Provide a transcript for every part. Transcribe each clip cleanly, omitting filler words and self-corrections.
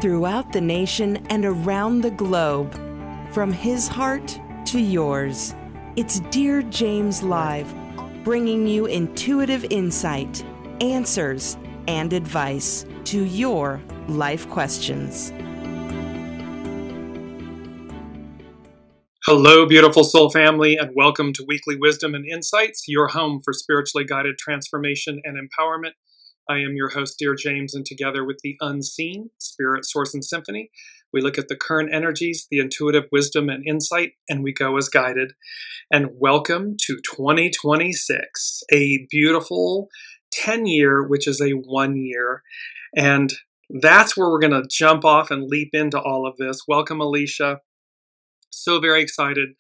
throughout the nation and around the globe. From his heart to yours, it's Dear James Live, bringing you intuitive insight, answers, and advice to your life questions. Hello, beautiful soul family, and welcome to Weekly Wisdom and Insights, your home for spiritually guided transformation and empowerment. I am your host, Dearjames, and together with the unseen, Spirit, Source, and Symphony, we look at the current energies, the intuitive wisdom and insight, and we go as guided. And welcome to 2026, a beautiful 10-year, which is a 1 year. And that's where we're going to jump off and leap into all of this. Welcome, Alicia. So very excited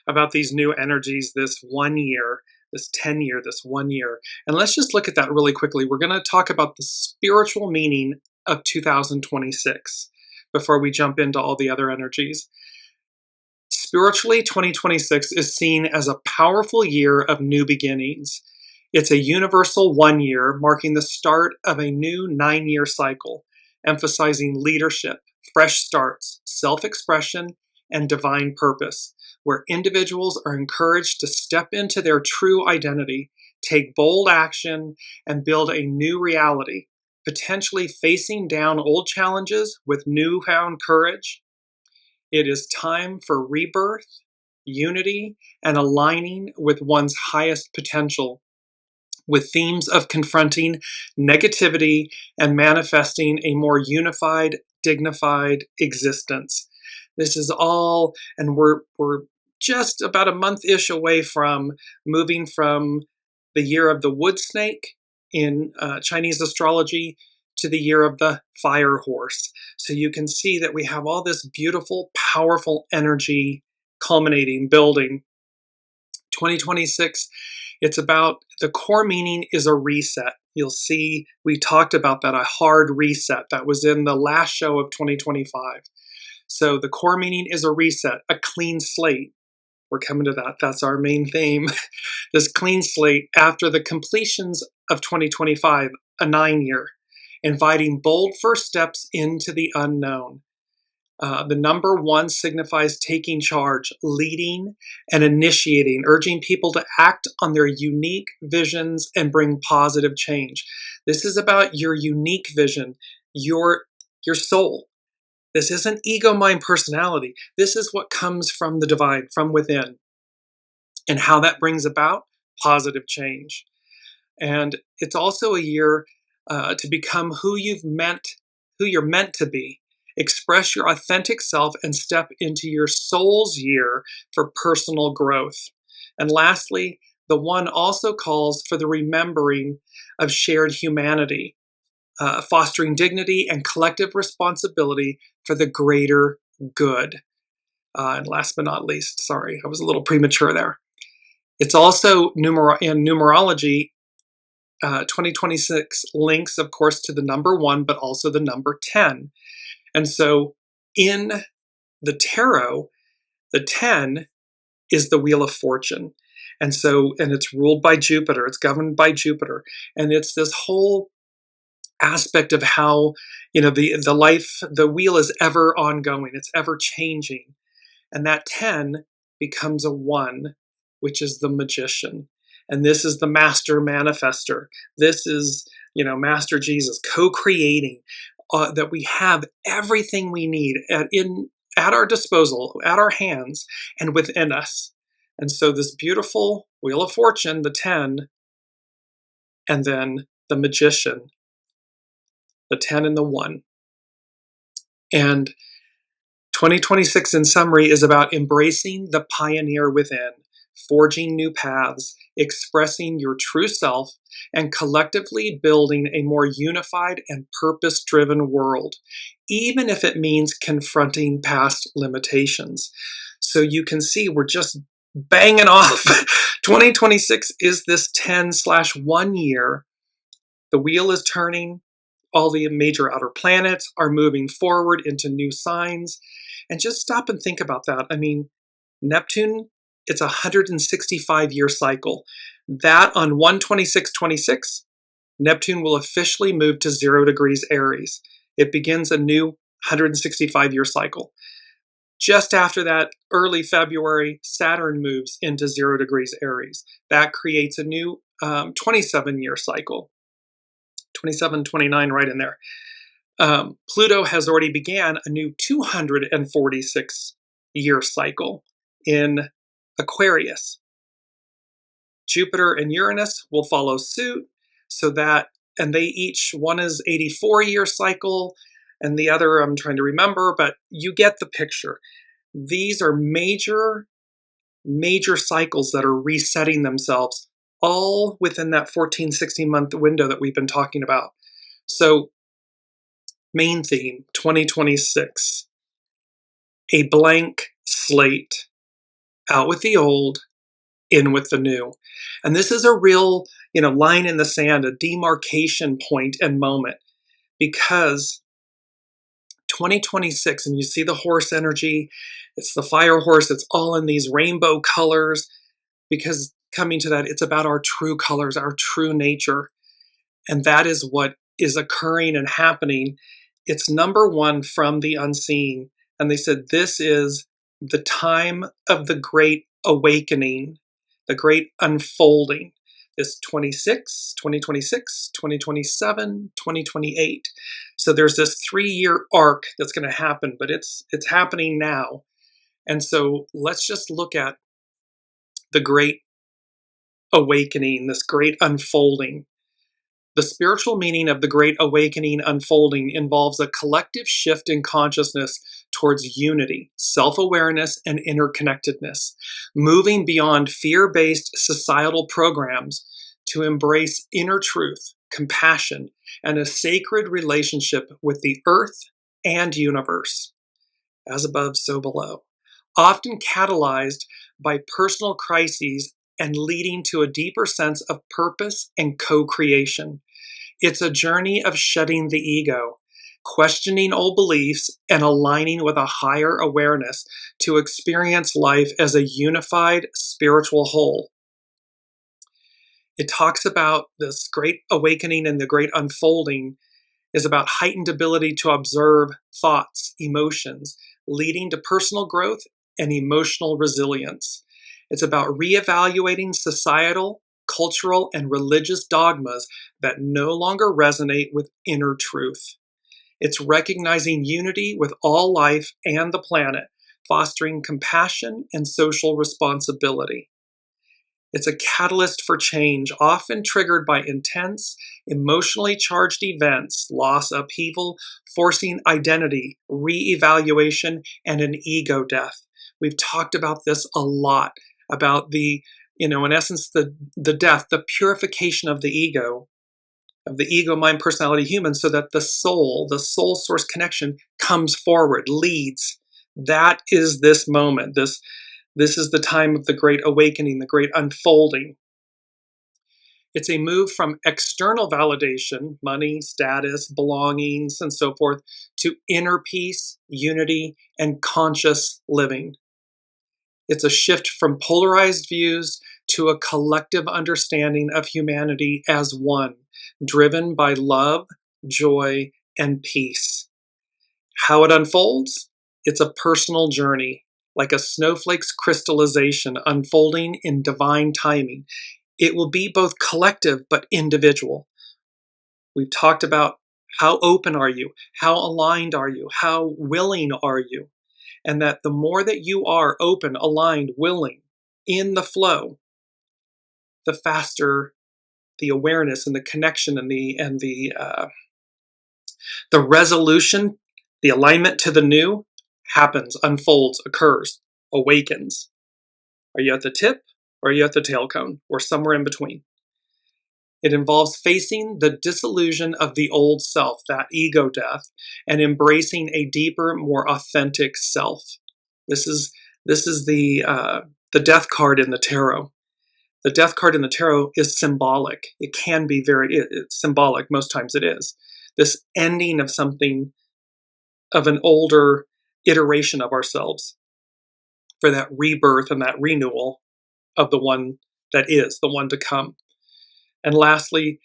about these new energies this 1 year, this 10-year, this 1 year. And let's just look at that really quickly. We're going to talk about the spiritual meaning of 2026 before we jump into all the other energies. Spiritually, 2026 is seen as a powerful year of new beginnings. It's a universal 1 year, marking the start of a new 9-year cycle, emphasizing leadership, fresh starts, self-expression, and divine purpose, where individuals are encouraged to step into their true identity, take bold action, and build a new reality, potentially facing down old challenges with newfound courage. It is time for rebirth, unity, and aligning with one's highest potential, with themes of confronting negativity and manifesting a more unified, dignified existence. This is all, and we're just about a month-ish away from moving from the year of the wood snake in Chinese astrology to the year of the fire horse. So you can see that we have all this beautiful, powerful energy culminating, building. 2026, it's about, the core meaning is a reset. You'll see we talked about that, a hard reset. That was in the last show of 2025. So the core meaning is a reset, a clean slate. We're coming to that. That's our main theme. This clean slate after the completions of 2025, a 9-year, inviting bold first steps into the unknown. The number 1 signifies taking charge, leading, and initiating, urging people to act on their unique visions and bring positive change. This is about your unique vision, your soul. This isn't ego, mind, personality. This is what comes from the divine, from within, and how that brings about positive change. And it's also a year to become who you're meant to be. Express your authentic self and step into your soul's year for personal growth. And lastly, the 1 also calls for the remembering of shared humanity, fostering dignity and collective responsibility for the greater good. And last but not least, sorry, I was a little premature there. It's also in numerology, 2026 links, of course, to the number 1, but also the number 10. And so in the tarot, the 10 is the Wheel of Fortune. And it's ruled by Jupiter, it's governed by Jupiter. And it's this whole aspect of how, the wheel is ever ongoing, it's ever changing. And that 10 becomes a 1, which is the Magician. And this is the master manifester. This is, Master Jesus co-creating, that we have everything we need at our disposal, at our hands, and within us. And so this beautiful Wheel of Fortune, the 10, and then the Magician, the 10 and the 1. And 2026 in summary is about embracing the pioneer within, forging new paths, expressing your true self, and collectively building a more unified and purpose-driven world, even if it means confronting past limitations. So you can see we're just banging off. 2026 is this 10/1 year. The wheel is turning. All the major outer planets are moving forward into new signs. And just stop and think about that. I mean, Neptune, it's a 165-year cycle. That on 1/26/26, Neptune will officially move to 0 degrees Aries. It begins a new 165-year cycle. Just after that, early February, Saturn moves into 0 degrees Aries. That creates a new 27-year cycle. 27, 29, right in there. Pluto has already began a new 246-year cycle in Aquarius. Jupiter and Uranus will follow suit, and they each, one is 84-year cycle, and the other I'm trying to remember, but you get the picture. These are major cycles that are resetting themselves, all within that 14, 16-month window that we've been talking about. So, main theme, 2026, a blank slate, out with the old, in with the new. And this is a real, line in the sand, a demarcation point and moment, because 2026, and you see the horse energy, it's the fire horse, it's all in these rainbow colors, because coming to that, it's about our true colors, our true nature. And that is what is occurring and happening. It's number one from the unseen. And they said, this is the time of the great awakening, the great unfolding. This 2026, 2027, 2028. So there's this 3-year arc that's going to happen, but it's happening now. And so let's just look at the great awakening, this great unfolding. The spiritual meaning of the Great Awakening unfolding involves a collective shift in consciousness towards unity, self-awareness, and interconnectedness, moving beyond fear-based societal programs to embrace inner truth, compassion, and a sacred relationship with the earth and universe. As above, so below. Often catalyzed by personal crises and leading to a deeper sense of purpose and co-creation. It's a journey of shedding the ego, questioning old beliefs, and aligning with a higher awareness to experience life as a unified spiritual whole. It talks about this great awakening and the great unfolding is about heightened ability to observe thoughts, emotions, leading to personal growth and emotional resilience. It's about reevaluating societal, cultural, and religious dogmas that no longer resonate with inner truth. It's recognizing unity with all life and the planet, fostering compassion and social responsibility. It's a catalyst for change, often triggered by intense, emotionally charged events, loss, upheaval, forcing identity, re-evaluation, and an ego death. We've talked about this a lot, about the, in essence, the death, the purification of the ego, mind, personality, human, so that the soul source connection comes forward, leads. That is this moment, This is the time of the great awakening, the great unfolding. It's a move from external validation, money, status, belongings, and so forth, to inner peace, unity, and conscious living. It's a shift from polarized views to a collective understanding of humanity as one, driven by love, joy, and peace. How it unfolds? It's a personal journey, like a snowflake's crystallization unfolding in divine timing. It will be both collective but individual. We've talked about how open are you? How aligned are you? How willing are you? And that the more that you are open, aligned, willing, in the flow, the faster the awareness and the connection and the resolution, the alignment to the new happens, unfolds, occurs, awakens. Are you at the tip or are you at the tail cone or somewhere in between? It involves facing the disillusion of the old self, that ego death, and embracing a deeper, more authentic self. This is the death card in the tarot. The death card in the tarot is symbolic. It can be it's symbolic. Most times it is. This ending of something, of an older iteration of ourselves, for that rebirth and that renewal of the one that is, the one to come. And lastly,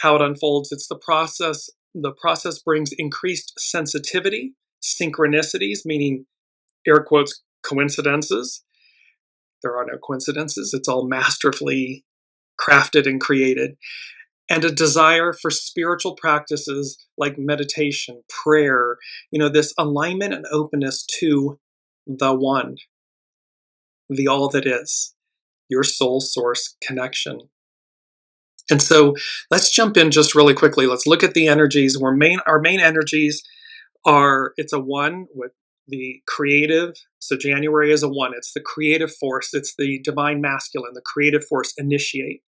how it unfolds, it's the process. The process brings increased sensitivity synchronicities, meaning air quotes, coincidences. There are no coincidences. It's all masterfully crafted and created. And a desire for spiritual practices like meditation, prayer, this alignment and openness to the one, the all that is, your soul source connection. And so let's jump in just really quickly. Let's look at the energies. Our main energies are, it's a 1 with the creative. So January is a 1. It's the creative force. It's the divine masculine, the creative force, initiate.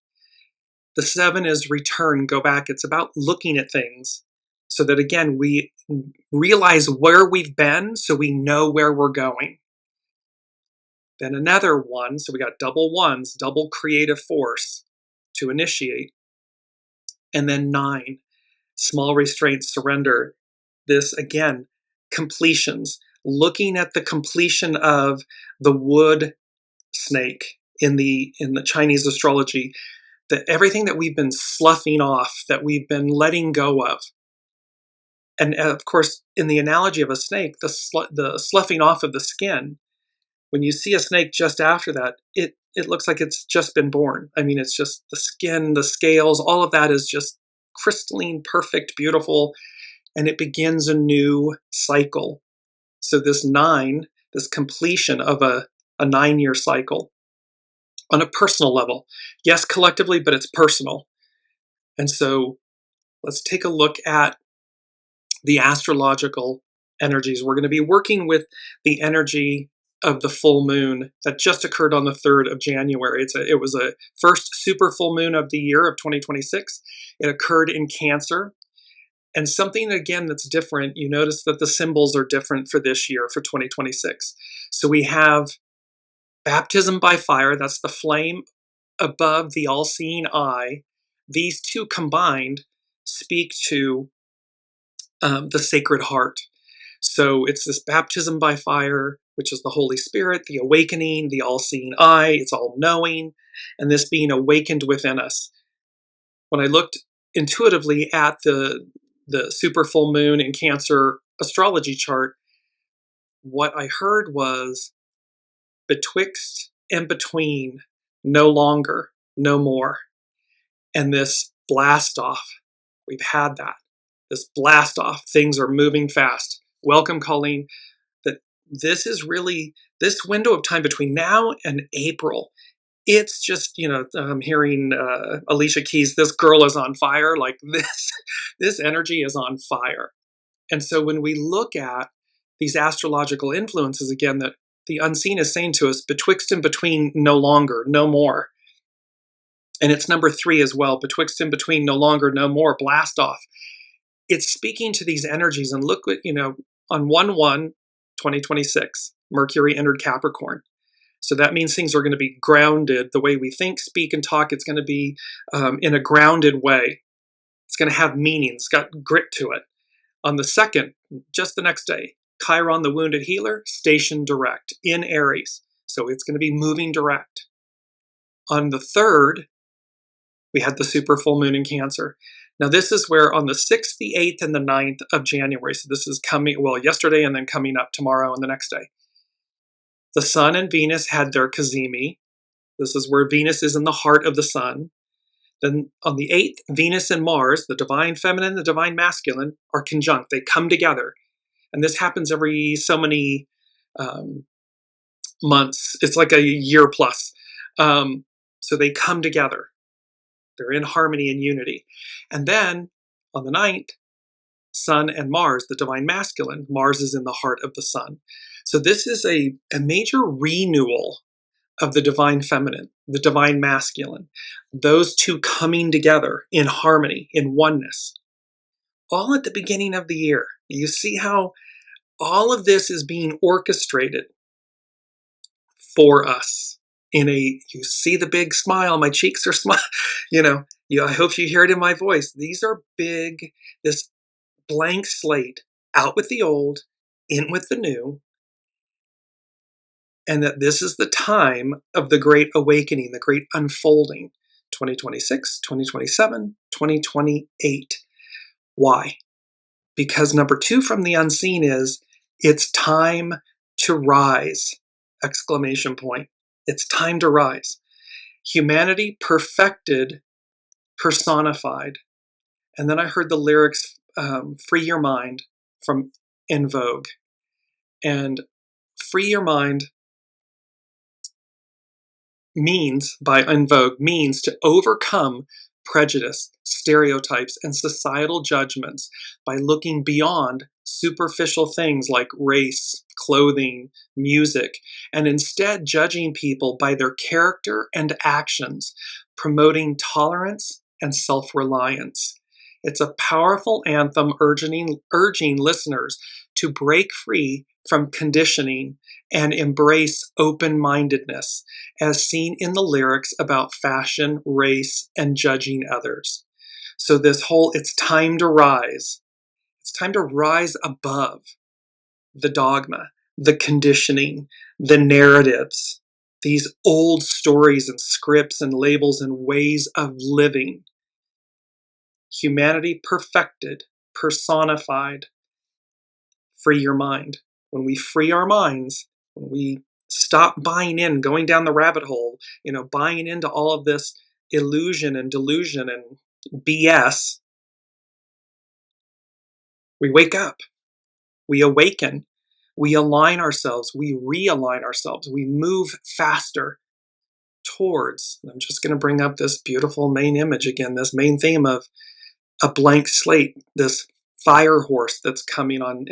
The 7 is return, go back. It's about looking at things so that, again, we realize where we've been so we know where we're going. Then another 1, so we got double 1s, double creative force to initiate. And then 9, small restraint, surrender. This, again, completions, looking at the completion of the wood snake in the Chinese astrology, that everything that we've been sloughing off, that we've been letting go of. And of course, in the analogy of a snake, the sloughing off of the skin, when you see a snake just after that, it looks like it's just been born. I mean, it's just the skin, the scales, all of that is just crystalline, perfect, beautiful, and it begins a new cycle. So this 9, this completion of a 9-year cycle on a personal level. Yes, collectively, but it's personal. And so let's take a look at the astrological energies. We're going to be working with the energy of the full moon that just occurred on the 3rd of January. It was a first super full moon of the year of 2026. It occurred in Cancer. And something, again, that's different, you notice that the symbols are different for this year, for 2026. So we have baptism by fire, that's the flame above the all-seeing eye. These two combined speak to the Sacred Heart. So it's this baptism by fire, which is the Holy Spirit, the awakening, the all-seeing eye, it's all-knowing, and this being awakened within us. When I looked intuitively at the super full moon in Cancer astrology chart, what I heard was betwixt and between, no longer, no more. And this blast off, we've had that. This blast off, things are moving fast. Welcome, Colleen. That this is really, this window of time between now and April, it's just, I'm hearing Alicia Keys, this girl is on fire. Like this energy is on fire. And so when we look at these astrological influences, again, that the unseen is saying to us, betwixt and between, no longer, no more. And it's number 3 as well, betwixt and between, no longer, no more, blast off. It's speaking to these energies. And look what, on 1/1/2026, Mercury entered Capricorn. So that means things are going to be grounded. The way we think, speak, and talk, it's going to be in a grounded way. It's going to have meaning. It's got grit to it. On the 2nd, just the next day, Chiron, the wounded healer, stationed direct in Aries. So it's going to be moving direct. On the 3rd, we had the super full moon in Cancer. Now this is where on the 6th, the 8th, and the 9th of January, so this is coming, yesterday and then coming up tomorrow and the next day, the Sun and Venus had their CAZIMIS. This is where Venus is in the heart of the Sun. Then on the 8th, Venus and Mars, the divine feminine, the divine masculine, are conjunct. They come together. And this happens every so many months. It's like a year plus. So they come together. They're in harmony and unity. And then on the 9th, Sun and Mars, the divine masculine, Mars is in the heart of the Sun. So this is a major renewal of the divine feminine, the divine masculine, those two coming together in harmony, in oneness, all at the beginning of the year. You see how all of this is being orchestrated for us you see the big smile, my cheeks are smiling, I hope you hear it in my voice. These are big, this blank slate, out with the old, in with the new, and that this is the time of the great awakening, the great unfolding, 2026, 2027, 2028. Why? Because number 2 from the unseen is It's time to rise! Exclamation point. It's time to rise. Humanity perfected, personified. And then I heard the lyrics, Free Your Mind, from In Vogue. And free your mind means, by In Vogue, means to overcome prejudice, stereotypes, and societal judgments by looking beyond superficial things like race, clothing, music, and instead judging people by their character and actions, promoting tolerance and self-reliance. It's a powerful anthem urging listeners to break free from conditioning and embrace open-mindedness, as seen in the lyrics about fashion, race, and judging others. So this whole, it's time to rise. It's time to rise above the dogma, the conditioning, the narratives, these old stories and scripts and labels and ways of living. Humanity perfected, personified. Free your mind. When we free our minds, when we stop buying in, going down the rabbit hole, buying into all of this illusion and delusion and BS, we wake up, we awaken, we align ourselves, we realign ourselves, we move faster towards, I'm just going to bring up this beautiful main image again, this main theme of a blank slate, this fire horse that's coming on.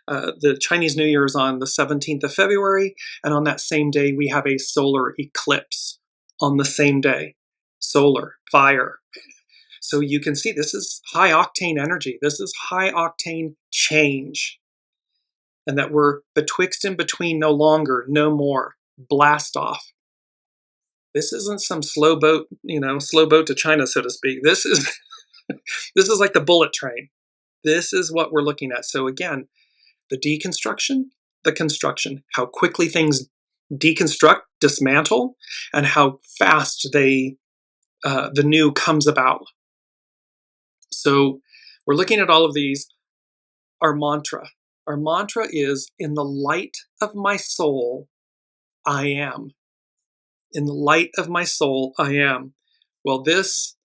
The Chinese New Year is on the 17th of February, and on that same day we have a solar eclipse on the same day. Solar, fire. So you can see this is high octane energy. This is high octane change. And that we're betwixt and between, no longer, no more. Blast off. This isn't some slow boat to China, so to speak. This is this is like the bullet train. This is what we're looking at. So again, the deconstruction, the construction, how quickly things deconstruct, dismantle, and how fast the new comes about. So we're looking at all of these. Our mantra is, in the light of my soul, I am. In the light of my soul, I am. Well, this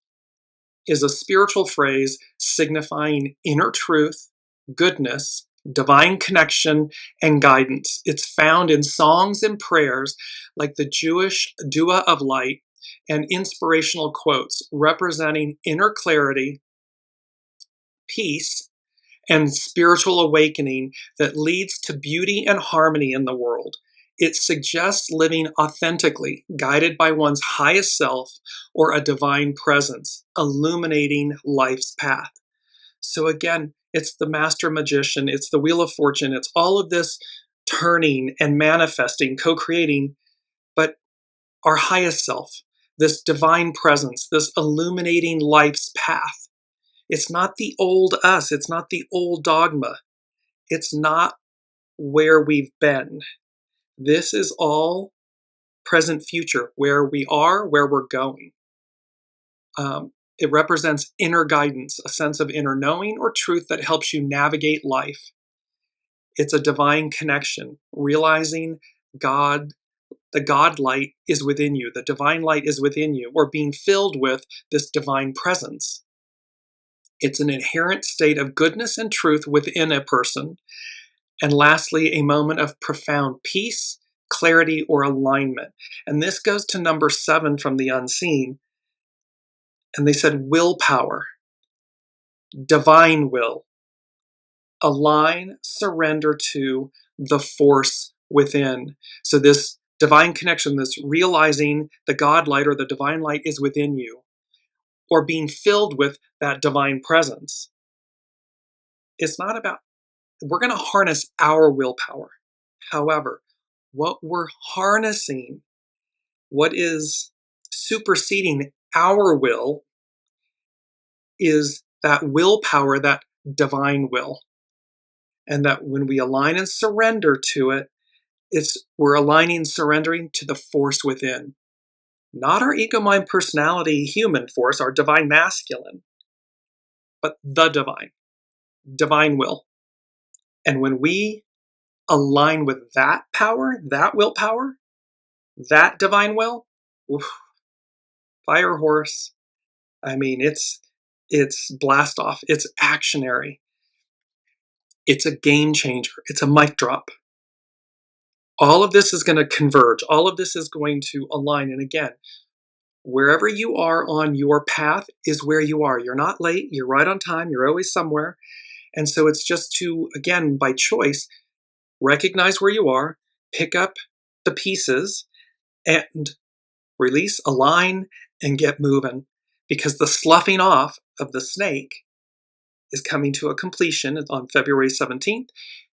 is a spiritual phrase signifying inner truth, goodness, divine connection, and guidance. It's found in songs and prayers like the Jewish Dua of Light and inspirational quotes representing inner clarity, peace, and spiritual awakening that leads to beauty and harmony in the world. It suggests living authentically, guided by one's highest self or a divine presence, illuminating life's path. So again, it's the master magician, it's the wheel of fortune, it's all of this turning and manifesting, co-creating, but our highest self, this divine presence, this illuminating life's path. It's not the old us, it's not the old dogma, it's not where we've been. This is all present future, where we are, where we're going. It represents inner guidance, a sense of inner knowing or truth that helps you navigate life. It's a divine connection, realizing God, the God light is within you, the divine light is within you, or being filled with this divine presence. It's an inherent state of goodness and truth within a person. And lastly, a moment of profound peace, clarity, or alignment. And this goes to number 7 from the unseen. And they said willpower, divine will, align, surrender to the force within. So this divine connection, this realizing the God light or the divine light is within you, or being filled with that divine presence. It's not about, we're going to harness our willpower. However, what we're harnessing, what is superseding our will, is that willpower, that divine will. And that when we align and surrender to it, we're aligning, surrendering to the force within. Not our ego, mind, personality, human force, our divine masculine, but the divine will. And when we align with that power, that willpower, that divine will, oof, fire horse. I mean, it's blast off. It's actionary. It's a game changer. It's a mic drop. All of this is going to converge. All of this is going to align. And again, wherever you are on your path is where you are. You're not late. You're right on time. You're always somewhere. And so it's just to, again, by choice, recognize where you are, pick up the pieces, and release, align, and get moving. Because the sloughing off of the snake is coming to a completion on February 17th.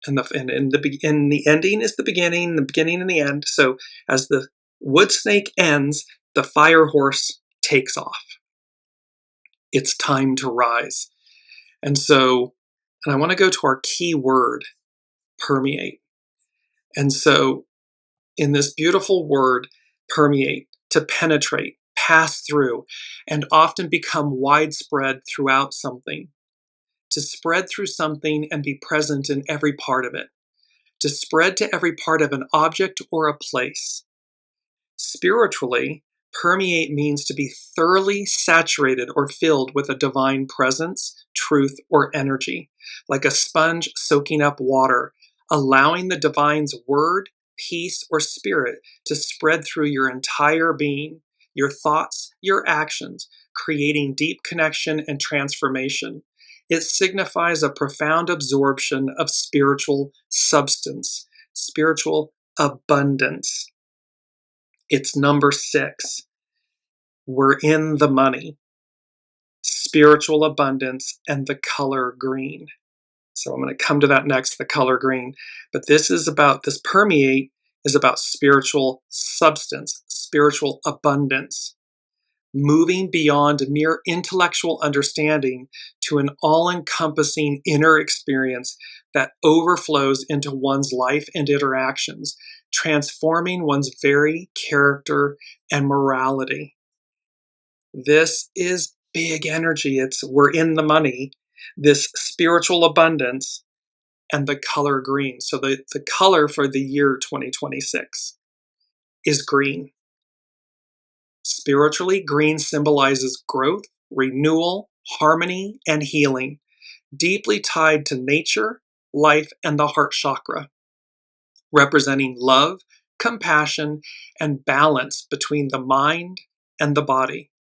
And the ending is the beginning and the end. So as the wood snake ends, the fire horse takes off. It's time to rise. And I want to go to our key word, permeate. And so in this beautiful word, permeate, to penetrate, pass through, and often become widespread throughout something. To spread through something and be present in every part of it. To spread to every part of an object or a place. Spiritually, permeate means to be thoroughly saturated or filled with a divine presence, truth, or energy, like a sponge soaking up water, allowing the divine's word, peace, or spirit to spread through your entire being, your thoughts, your actions, creating deep connection and transformation. It signifies a profound absorption of spiritual substance, spiritual abundance. It's number 6. We're in the money. Spiritual abundance and the color green. So I'm going to come to that next, the color green. But this permeate is about spiritual substance, spiritual abundance. Moving beyond mere intellectual understanding to an all-encompassing inner experience that overflows into one's life and interactions, transforming one's very character and morality. This is big energy. We're in the money, this spiritual abundance, and the color green. So the color for the year 2026 is green. Spiritually, green symbolizes growth, renewal, harmony, and healing, deeply tied to nature, life, and the heart chakra, representing love, compassion, and balance between the mind and the body.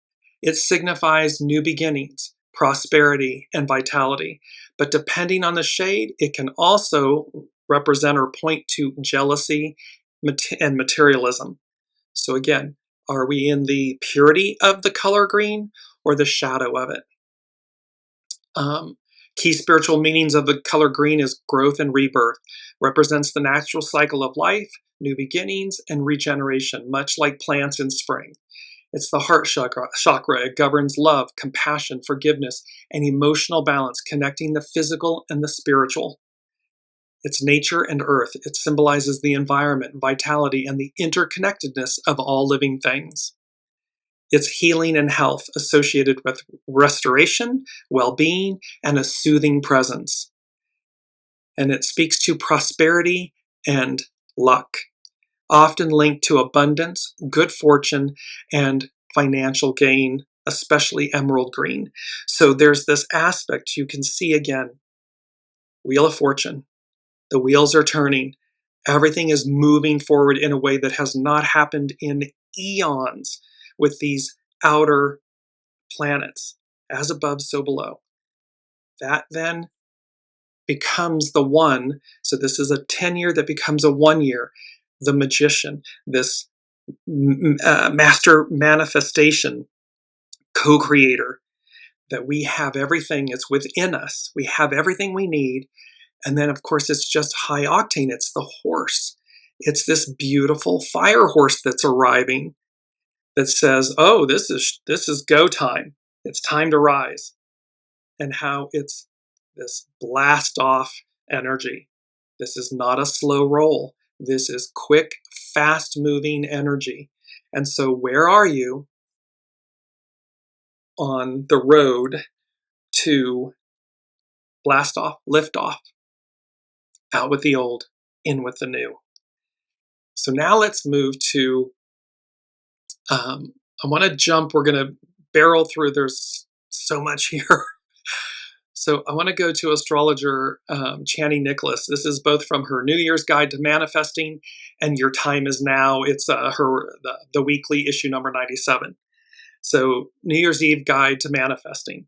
It signifies new beginnings, prosperity, and vitality, but depending on the shade, it can also represent or point to jealousy and materialism. So again, are we in the purity of the color green or the shadow of it? Key spiritual meanings of the color green is growth and rebirth, represents the natural cycle of life, new beginnings, and regeneration, much like plants in spring. It's the heart chakra. It governs love, compassion, forgiveness, and emotional balance, connecting the physical and the spiritual. It's nature and earth. It symbolizes the environment, vitality, and the interconnectedness of all living things. It's healing and health associated with restoration, well-being, and a soothing presence. And it speaks to prosperity and luck, often linked to abundance, good fortune, and financial gain, especially emerald green. So there's this aspect you can see again, Wheel of Fortune. The wheels are turning. Everything is moving forward in a way that has not happened in eons with these outer planets, as above, so below. That then becomes the one. So this is a 10-year that becomes a 1-year. The magician, this master manifestation, co-creator, that we have everything, it's within us. We have everything we need. And then, of course, it's just high octane. It's the horse. It's this beautiful fire horse that's arriving that says, oh, this is go time. It's time to rise. And how it's this blast off energy. This is not a slow roll. This is quick, fast moving energy. And so where are you on the road to blast off, lift off, out with the old, in with the new. So now let's move to, I want to jump, we're going to barrel through, there's so much here. So I want to go to astrologer Chani Nicholas. This is both from her New Year's Guide to Manifesting and Your Time Is Now. It's the weekly issue number 97. So New Year's Eve Guide to Manifesting.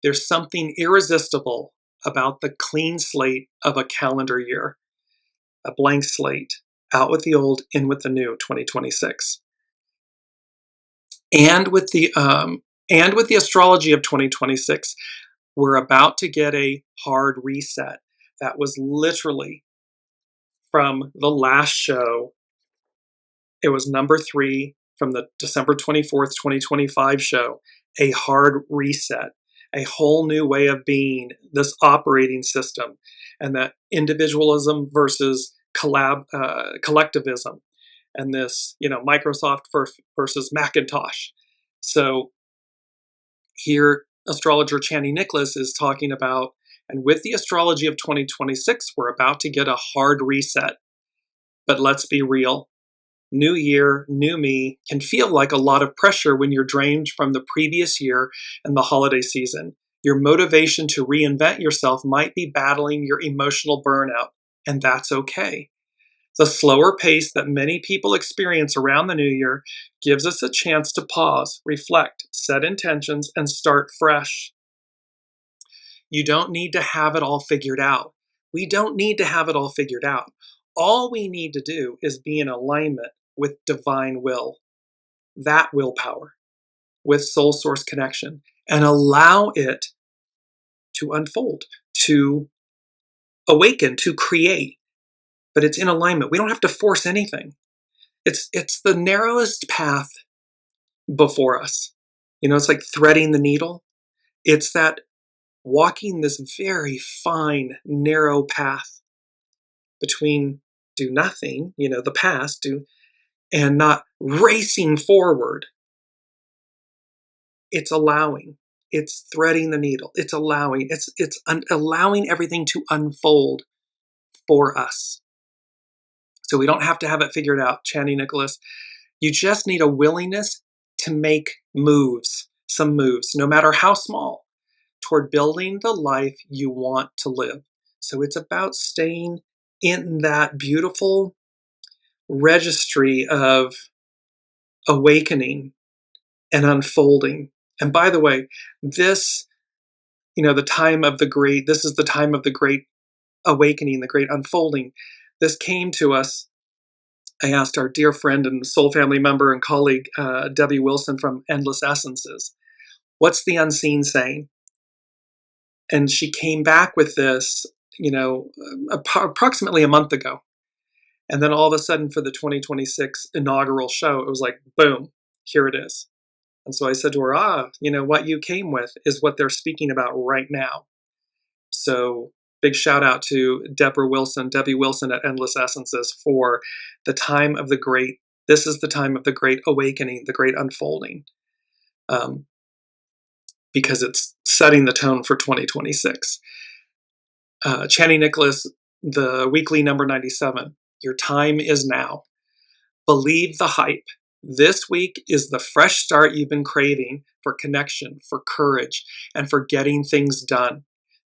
There's something irresistible about the clean slate of a calendar year, a blank slate, out with the old, in with the new, 2026. And with the astrology of 2026, we're about to get a hard reset. That was literally from the last show. It was number 3 from the December 24th, 2025 show, a hard reset, a whole new way of being, this operating system, and that individualism versus collectivism, and this, Microsoft versus Macintosh. So here, astrologer Chani Nicholas is talking about, and with the astrology of 2026, we're about to get a hard reset. But let's be real. New year, new me can feel like a lot of pressure when you're drained from the previous year and the holiday season. Your motivation to reinvent yourself might be battling your emotional burnout, and that's okay. The slower pace that many people experience around the new year gives us a chance to pause, reflect, set intentions, and start fresh. You don't need to have it all figured out. We don't need to have it all figured out. All we need to do is be in alignment with divine will, that willpower, with soul source connection, and allow it to unfold, to awaken, to create. But it's in alignment. We don't have to force anything. It's the narrowest path before us. It's like threading the needle. It's that walking this very fine, narrow path between do nothing, the past, and not racing forward. It's allowing. It's threading the needle. It's allowing. It's allowing everything to unfold for us. So we don't have to have it figured out, Chani Nicholas. You just need a willingness to make moves, some moves, no matter how small, toward building the life you want to live. So it's about staying in that beautiful registry of awakening and unfolding. And by the way, this, the time of the great, this is the time of the great awakening, the great unfolding. This came to us. I asked our dear friend and soul family member and colleague, Debbie Wilson from Endless Essences, what's the unseen saying? And she came back with this, approximately a month ago. And then all of a sudden for the 2026 inaugural show, it was like, boom, here it is. And so I said to her, what you came with is what they're speaking about right now. So big shout out to Debbie Wilson at Endless Essences for the time of the great, this is the time of the great awakening, the great unfolding, because it's setting the tone for 2026. Chani Nicholas, the weekly number 97, your time is now. Believe the hype. This week is the fresh start you've been craving for connection, for courage, and for getting things done.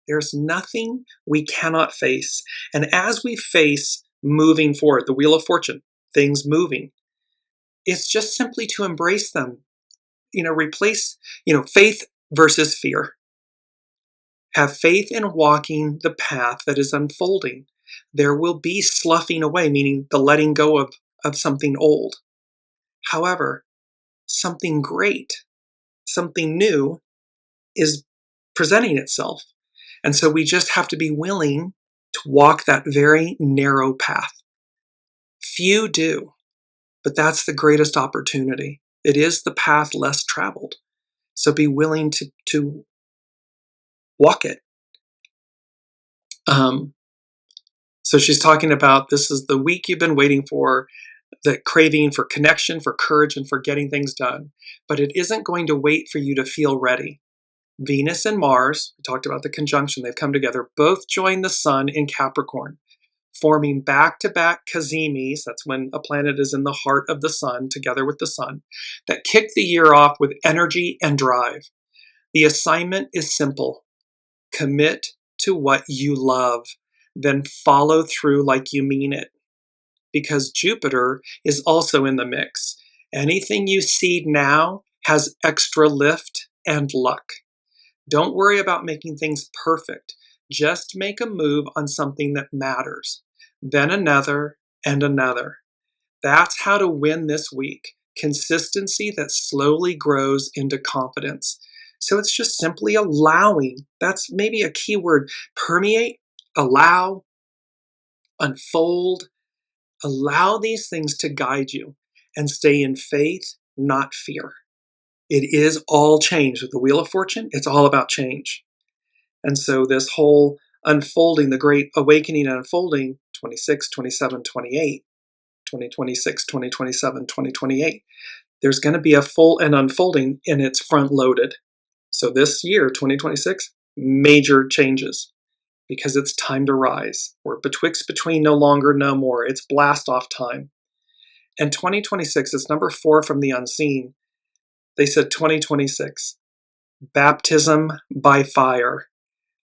There's nothing we cannot face. And as we face moving forward, the Wheel of Fortune, things moving, it's just simply to embrace them. Replace, faith versus fear. Have faith in walking the path that is unfolding. There will be sloughing away, meaning the letting go of something old. However, something great, something new is presenting itself. And so we just have to be willing to walk that very narrow path. Few do, but that's the greatest opportunity. It is the path less traveled. So be willing to walk it. So she's talking about this is the week you've been waiting for, the craving for connection, for courage, and for getting things done. But it isn't going to wait for you to feel ready. Venus and Mars, we talked about the conjunction, they've come together, both join the sun in Capricorn forming back-to-back CAZIMIS, that's when a planet is in the heart of the sun, together with the sun, that kick the year off with energy and drive. The assignment is simple. Commit to what you love, then follow through like you mean it. Because Jupiter is also in the mix. Anything you seed now has extra lift and luck. Don't worry about making things perfect. Just make a move on something that matters. Then another and another. That's how to win this week. Consistency that slowly grows into confidence. So it's just simply allowing. That's maybe a key word. Permeate, allow, unfold. Allow these things to guide you and stay in faith, not fear. It is all change. With the Wheel of Fortune, it's all about change. And so this whole unfolding, the great awakening and unfolding, 26, 27, 28, 2026, 2027, 2028, there's going to be a full and unfolding, and it's front loaded. So this year, 2026, major changes because it's time to rise. We're betwixt, between, no longer, no more. It's blast off time. And 2026 is number 4 from the unseen. They said 2026, baptism by fire.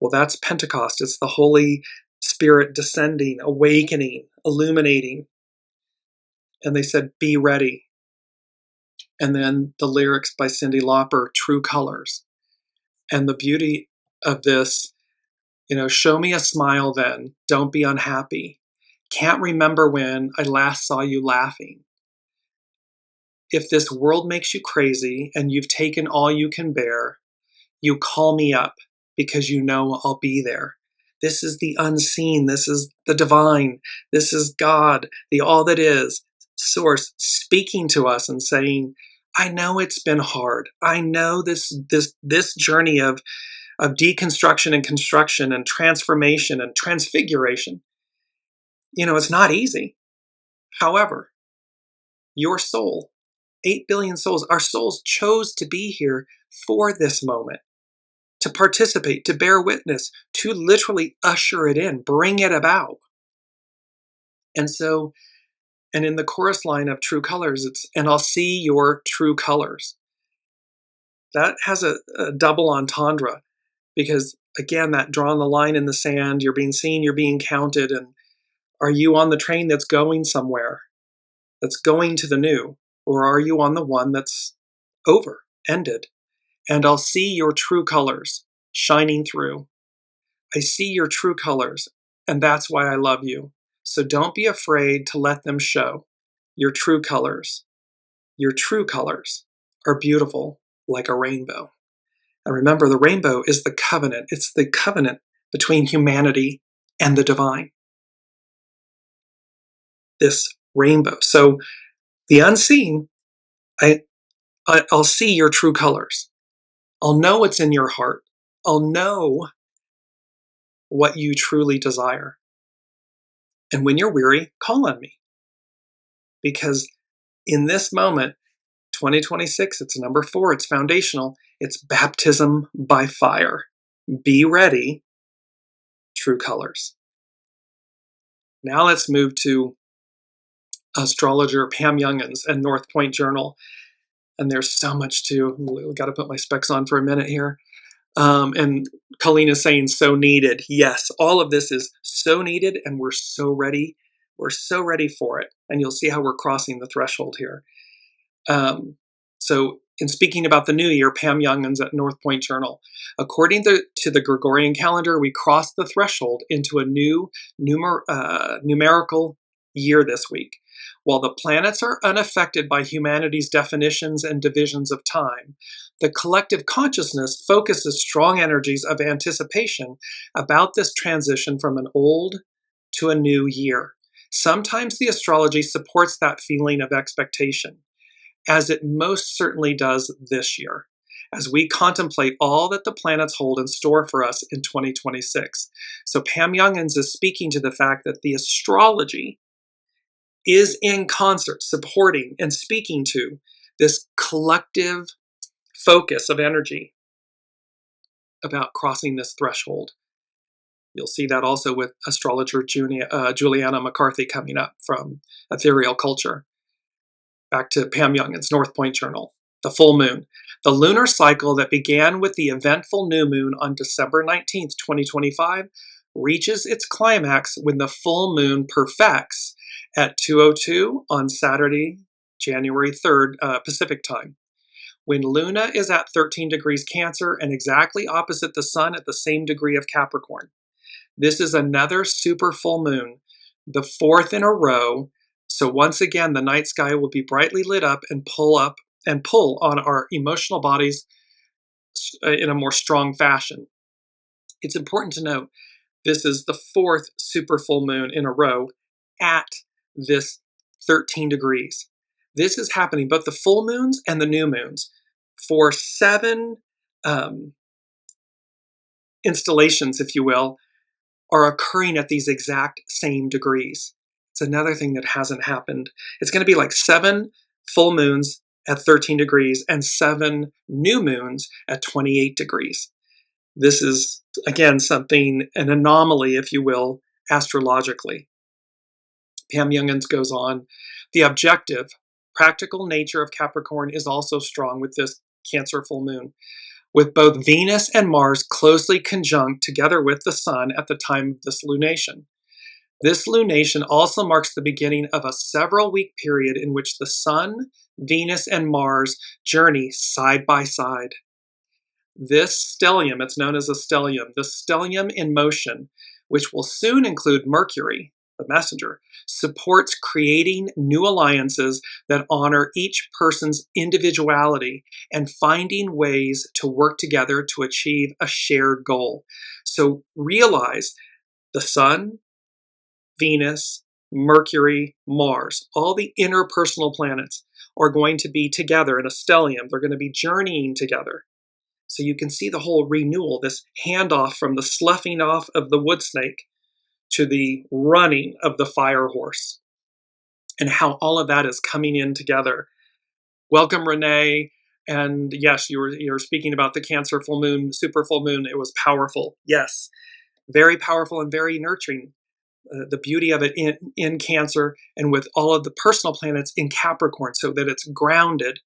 Well, that's Pentecost. It's the Holy Spirit descending, awakening, illuminating. And they said, be ready. And then the lyrics by Cyndi Lauper, True Colors. And the beauty of this, show me a smile then. Don't be unhappy. Can't remember when I last saw you laughing. If this world makes you crazy and you've taken all you can bear, you call me up because you know I'll be there. This is the unseen. This is the divine. This is God, the all that is, source, speaking to us and saying, I know it's been hard. I know this journey of deconstruction and construction and transformation and transfiguration. It's not easy. However, your soul, 8 billion souls, our souls chose to be here for this moment, to participate, to bear witness, to literally usher it in, bring it about. And so, and in the chorus line of True Colors, it's, and I'll see your true colors. That has a double entendre because, again, that drawing the line in the sand, you're being seen, you're being counted, and are you on the train that's going somewhere, that's going to the new, or are you on the one that's over, ended? And I'll see your true colors shining through. I see your true colors, and that's why I love you. So don't be afraid to let them show your true colors. Your true colors are beautiful like a rainbow. And remember, the rainbow is the covenant. It's the covenant between humanity and the divine. This rainbow. So the unseen, I'll see your true colors. I'll know what's in your heart. I'll know what you truly desire. And when you're weary, call on me. Because in this moment, 2026, it's number 4, it's foundational, it's baptism by fire. Be ready, true colors. Now let's move to astrologer Pam Youngins and North Point Journal. And there's so much we got to put my specs on for a minute here. And Colleen is saying so needed. Yes, all of this is so needed, and we're so ready. We're so ready for it. And you'll see how we're crossing the threshold here. So in speaking about the new year, Pam Youngins at North Point Journal, according to the Gregorian calendar, we crossed the threshold into a new numerical year this week. While the planets are unaffected by humanity's definitions and divisions of time, the collective consciousness focuses strong energies of anticipation about this transition from an old to a new year. Sometimes the astrology supports that feeling of expectation, as it most certainly does this year, as we contemplate all that the planets hold in store for us in 2026. So Pam Youngins is speaking to the fact that the astrology is in concert, supporting and speaking to this collective focus of energy about crossing this threshold. You'll see that also with astrologer Juliana McCarthy coming up from Ethereal Culture. Back to Pam Youngin's North Point Journal. The full moon. The lunar cycle that began with the eventful new moon on December 19th, 2025, reaches its climax when the full moon perfects at 2:02 on Saturday, January 3rd, Pacific time. When Luna is at 13 degrees Cancer and exactly opposite the Sun at the same degree of Capricorn. This is another super full moon, the fourth in a row. So once again, the night sky will be brightly lit up and pull on our emotional bodies in a more strong fashion. It's important to note this is the fourth super full moon in a row at this 13 degrees. This is happening, both the full moons and the new moons, for 7 installations, if you will, are occurring at these exact same degrees. It's another thing that hasn't happened. It's going to be like 7 full moons at 13 degrees and 7 new moons at 28 degrees. This is, again, an anomaly, if you will, astrologically. Pam Youngins goes on, the objective, practical nature of Capricorn is also strong with this Cancer full moon, with both Venus and Mars closely conjunct together with the Sun at the time of this lunation. This lunation also marks the beginning of a several-week period in which the Sun, Venus, and Mars journey side by side. This stellium, it's known as a stellium, the stellium in motion, which will soon include Mercury, the messenger, supports creating new alliances that honor each person's individuality and finding ways to work together to achieve a shared goal. So realize the Sun, Venus, Mercury, Mars, all the interpersonal planets are going to be together in a stellium. They're going to be journeying together. So you can see the whole renewal, this handoff from the sloughing off of the wood snake to the running of the fire horse, and how all of that is coming in together. Welcome, Renee. And yes, you were speaking about the Cancer full moon, super full moon. It was powerful. Yes, very powerful and very nurturing. The beauty of it in Cancer and with all of the personal planets in Capricorn, so that it's grounded.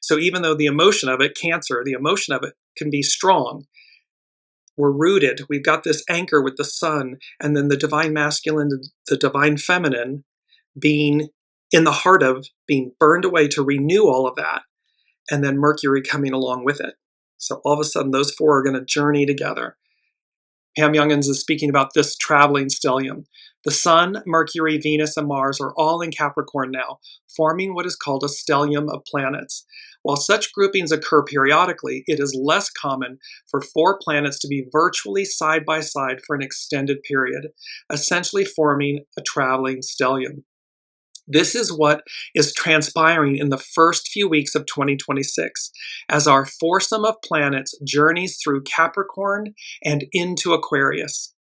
So even though the emotion of it, Cancer, the emotion of it can be strong, we're rooted. We've got this anchor with the Sun, and then the divine masculine, the divine feminine being in the heart of, being burned away to renew all of that, and then Mercury coming along with it. So all of a sudden, those 4 are going to journey together. Pam Youngins is speaking about this traveling stellium. The Sun, Mercury, Venus, and Mars are all in Capricorn now, forming what is called a stellium of planets. While such groupings occur periodically, it is less common for 4 planets to be virtually side by side for an extended period, essentially forming a traveling stellium. This is what is transpiring in the first few weeks of 2026 as our foursome of planets journeys through Capricorn and into Aquarius.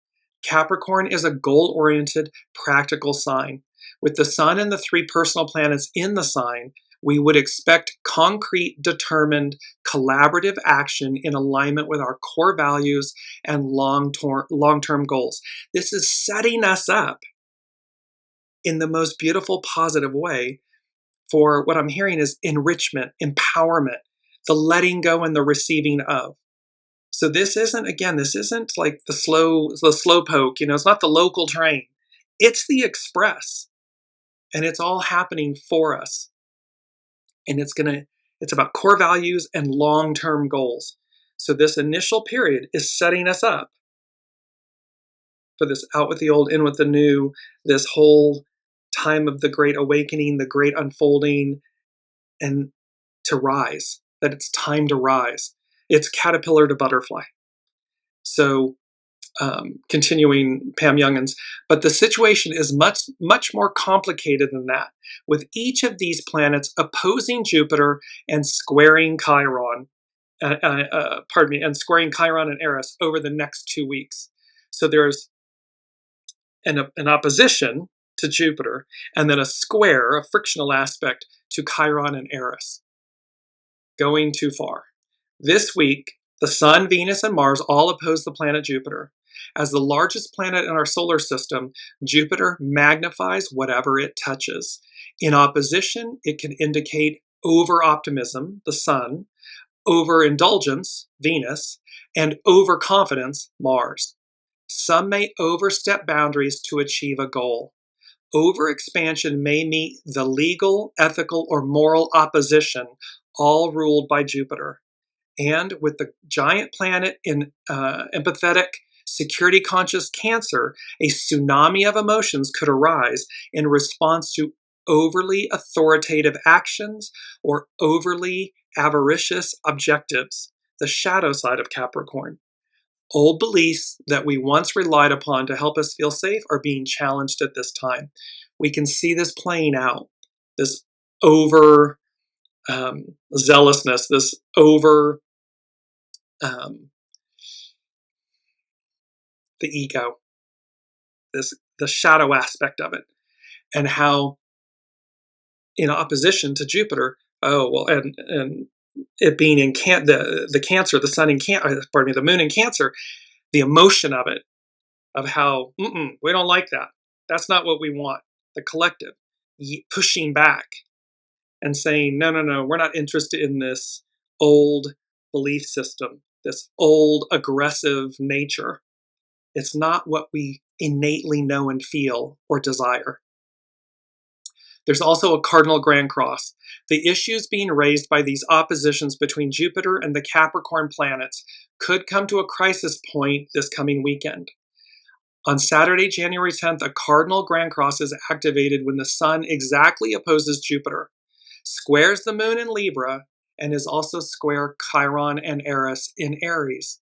Capricorn is a goal-oriented, practical sign. With the Sun and the 3 personal planets in the sign, we would expect concrete, determined, collaborative action in alignment with our core values and long-term goals. This is setting us up in the most beautiful, positive way for what I'm hearing is enrichment, empowerment, the letting go and the receiving of. So this isn't like the slow poke, it's not the local train. It's the express. And it's all happening for us. And it's about core values and long-term goals. So this initial period is setting us up for this out with the old, in with the new, this whole time of the great awakening, the great unfolding, and to rise, that it's time to rise. It's caterpillar to butterfly. So continuing Pam Youngins, but the situation is much, much more complicated than that, with each of these planets opposing Jupiter and squaring Chiron, and squaring Chiron and Eris over the next 2 weeks. So there's an opposition to Jupiter, and then a square, a frictional aspect to Chiron and Eris. Going too far. This week, the Sun, Venus, and Mars all oppose the planet Jupiter. As the largest planet in our solar system, Jupiter magnifies whatever it touches. In opposition, it can indicate over-optimism, the Sun, overindulgence, Venus, and overconfidence, Mars. Some may overstep boundaries to achieve a goal. Overexpansion may meet the legal, ethical, or moral opposition, all ruled by Jupiter. And with the giant planet in empathetic, security-conscious Cancer, a tsunami of emotions could arise in response to overly authoritative actions or overly avaricious objectives, the shadow side of Capricorn. Old beliefs that we once relied upon to help us feel safe are being challenged at this time. We can see this playing out, this over zealousness, this over the ego, the shadow aspect of it, and how in opposition to Jupiter, and it being in the Cancer, the Sun in the Moon in Cancer, the emotion of it, of how we don't like that. That's not what we want. The collective pushing back and saying, no, we're not interested in this old belief system, this old aggressive nature. It's not what we innately know and feel or desire. There's also a cardinal grand cross. The issues being raised by these oppositions between Jupiter and the Capricorn planets could come to a crisis point this coming weekend. On Saturday, January 10th, a cardinal grand cross is activated when the Sun exactly opposes Jupiter, squares the Moon in Libra, and is also square Chiron and Eris in Aries.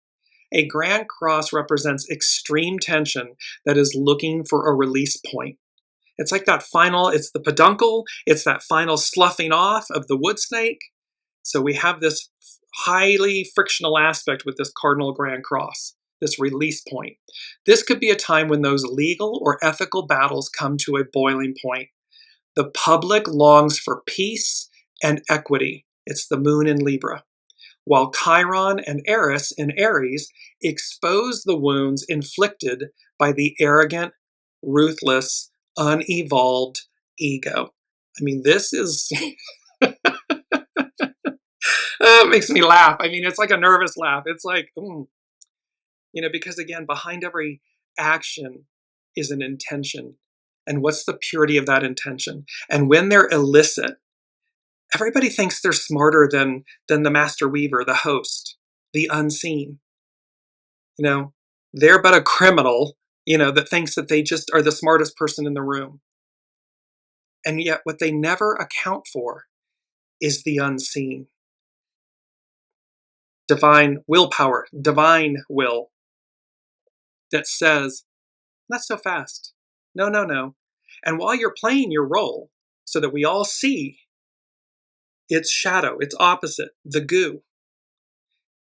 A grand cross represents extreme tension that is looking for a release point. It's like it's the peduncle, it's that final sloughing off of the wood snake. So we have this highly frictional aspect with this cardinal grand cross, this release point. This could be a time when those legal or ethical battles come to a boiling point. The public longs for peace and equity. It's the Moon in Libra. While Chiron and Eris in Aries expose the wounds inflicted by the arrogant, ruthless, unevolved ego. I mean, this is... it makes me laugh. I mean, it's like a nervous laugh. It's like, because again, behind every action is an intention. And what's the purity of that intention? And when they're illicit, everybody thinks they're smarter than the master weaver, the host, the unseen. They're but a criminal, that thinks that they just are the smartest person in the room. And yet what they never account for is the unseen. Divine willpower, divine will that says, not so fast. No. And while you're playing your role so that we all see its shadow, its opposite, the goo,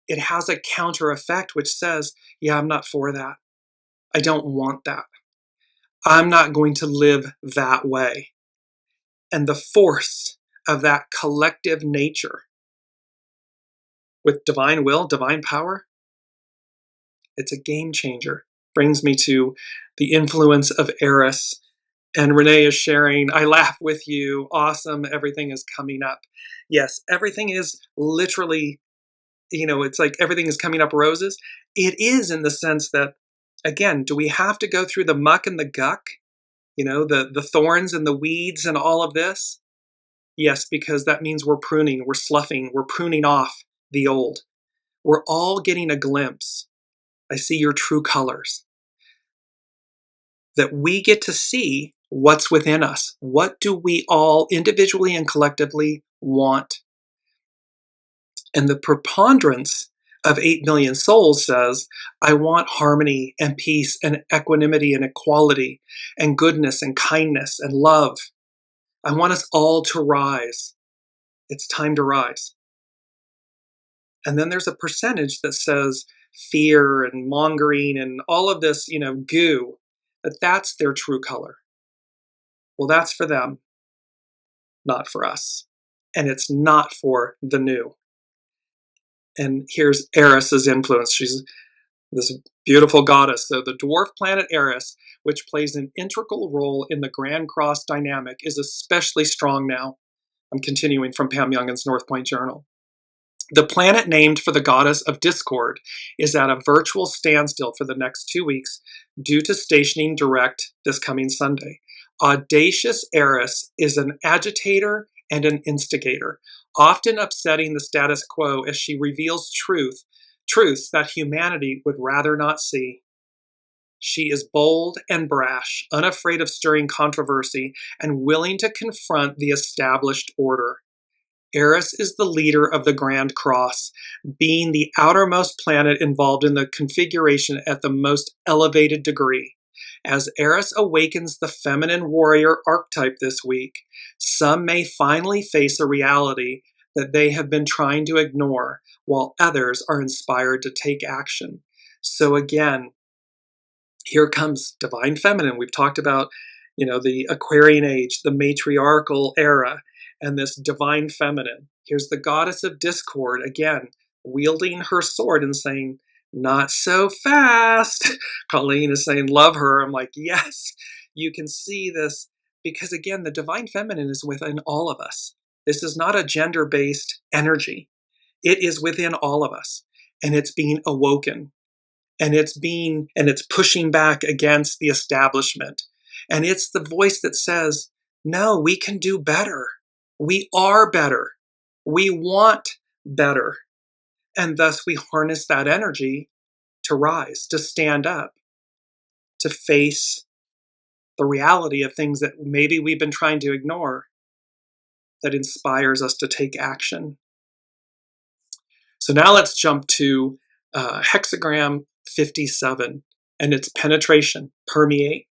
it has a counter effect which says, yeah, I'm not for that. I don't want that. I'm not going to live that way. And the force of that collective nature with divine will, divine power, it's a game changer. Brings me to the influence of Eris. And Renee is sharing, I laugh with you. Awesome. Everything is coming up. Yes, everything is literally, it's like everything is coming up roses. It is in the sense that, again, do we have to go through the muck and the guck? The thorns and the weeds and all of this? Yes, because that means we're pruning, we're sloughing, we're pruning off the old. We're all getting a glimpse. I see your true colors. That we get to see what's within us. What do we all individually and collectively want? And the preponderance of 8 million souls says, I want harmony and peace and equanimity and equality and goodness and kindness and love. I want us all to rise. It's time to rise. And then there's a percentage that says fear and mongering and all of this, goo, that's their true color. Well, that's for them, not for us. And it's not for the new. And here's Eris's influence. She's this Beautiful goddess. So the dwarf planet Eris, which plays an integral role in the Grand Cross dynamic, is especially strong now. I'm continuing from Pam Youngin's North Point Journal. The planet named for the goddess of discord is at a virtual standstill for the next 2 weeks due to stationing direct this coming Sunday. Audacious Eris is an agitator and an instigator, often upsetting the status quo as she reveals truths that humanity would rather not see. She is bold and brash, unafraid of stirring controversy, and willing to confront the established order. Eris is the leader of the Grand Cross, being the outermost planet involved in the configuration at the most elevated degree. As Eris awakens the feminine warrior archetype this week, some may finally face a reality that they have been trying to ignore, while others are inspired to take action. So again, here comes divine feminine. We've talked about, the Aquarian age, the matriarchal era, and this divine feminine. Here's the goddess of discord, again, wielding her sword and saying, not so fast. Colleen is saying, love her. I'm like, yes, you can see this because, again, the divine feminine is within all of us. This is not a gender-based energy. It is within all of us, and it's being awoken. And it's pushing back against the establishment. And it's the voice that says, no, we can do better. We are better. We want better. And thus we harness that energy to rise, to stand up, to face the reality of things that maybe we've been trying to ignore, that inspires us to take action. So now let's jump to hexagram 57 and its penetration, permeate.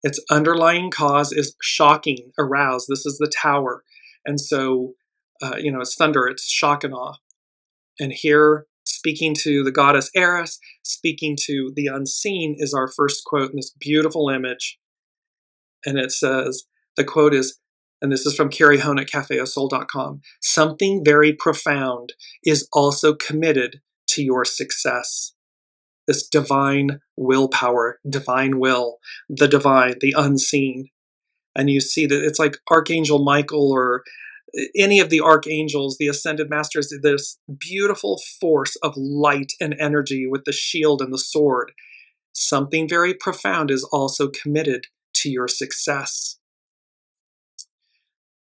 Its underlying cause is shocking, arouse. This is the tower. And so, it's thunder, it's shock and awe. And here, speaking to the goddess Eris, speaking to the unseen, is our first quote in this beautiful image. And it says, the quote is, and this is from Carrie Hone at cafeosoul.com, something very profound is also committed to your success. This divine willpower, divine will, the divine, the unseen. And you see that it's like Archangel Michael or any of the archangels, the ascended masters, this beautiful force of light and energy with the shield and the sword. Something very profound is also committed to your success.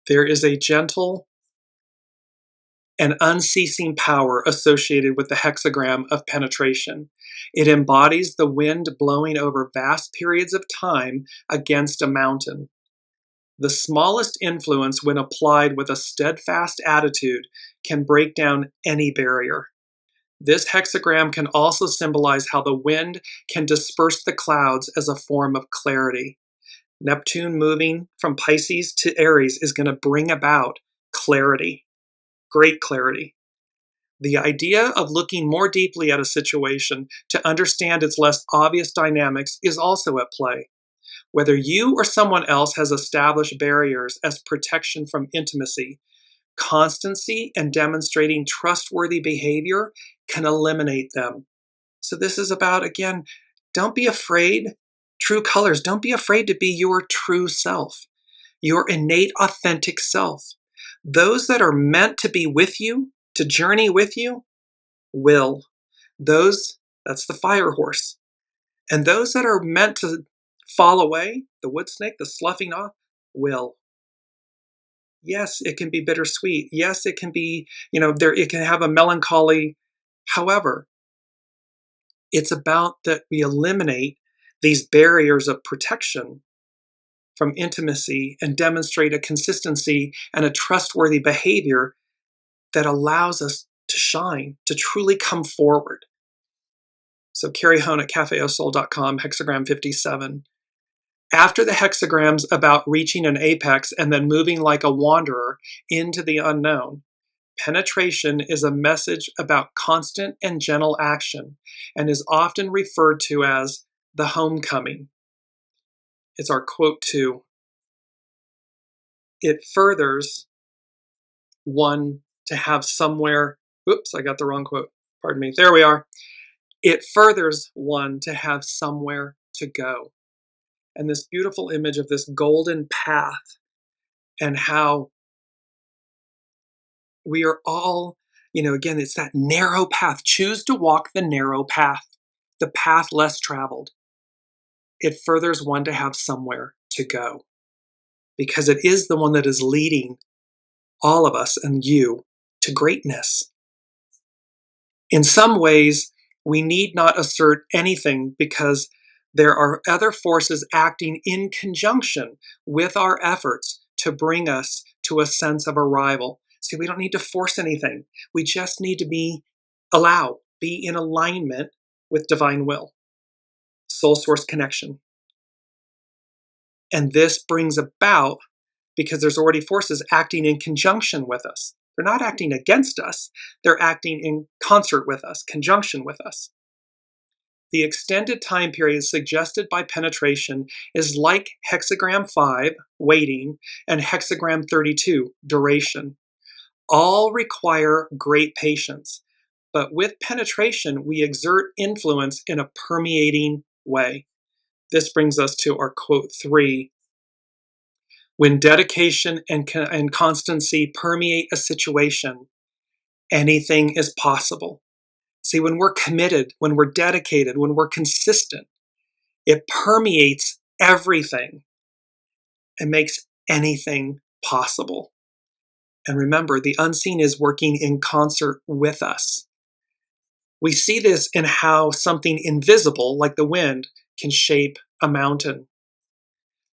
There is a gentle and unceasing power associated with the hexagram of penetration. It embodies the wind blowing over vast periods of time against a mountain. The smallest influence, when applied with a steadfast attitude, can break down any barrier. This hexagram can also symbolize how the wind can disperse the clouds as a form of clarity. Neptune moving from Pisces to Aries is going to bring about clarity, great clarity. The idea of looking more deeply at a situation to understand its less obvious dynamics is also at play. Whether you or someone else has established barriers as protection from intimacy, constancy and demonstrating trustworthy behavior can eliminate them. So this is about, again, don't be afraid. True colors, don't be afraid to be your true self, your innate, authentic self. Those that are meant to be with you, to journey with you, will. That's the fire horse. And those that are meant to fall away, the wood snake, the sloughing off, will. Yes, it can be bittersweet. Yes, it can be, it can have a melancholy. However, it's about that we eliminate these barriers of protection from intimacy and demonstrate a consistency and a trustworthy behavior that allows us to shine, to truly come forward. So Carrie Hone at cafeosoul.com, hexagram 57. After the hexagrams about reaching an apex and then moving like a wanderer into the unknown, penetration is a message about constant and gentle action and is often referred to as the homecoming. It's our quote too. It furthers one to have somewhere, oops, I got the wrong quote. Pardon me. There we are. It furthers one to have somewhere to go. And this beautiful image of this golden path and how we are all, again, it's that narrow path. Choose to walk the narrow path, the path less traveled. It furthers one to have somewhere to go because it is the one that is leading all of us and you to greatness. In some ways, we need not assert anything because there are other forces acting in conjunction with our efforts to bring us to a sense of arrival. See, we don't need to force anything. We just need to be in alignment with divine will, soul source connection. And this brings about because there's already forces acting in conjunction with us. They're not acting against us. They're acting in concert with us, conjunction with us. The extended time period suggested by penetration is like hexagram 5, waiting, and hexagram 32, duration. All require great patience, but with penetration, we exert influence in a permeating way. This brings us to our quote 3. When dedication and constancy permeate a situation, anything is possible. See, when we're committed, when we're dedicated, when we're consistent, it permeates everything and makes anything possible. And remember, the unseen is working in concert with us. We see this in how something invisible, like the wind, can shape a mountain.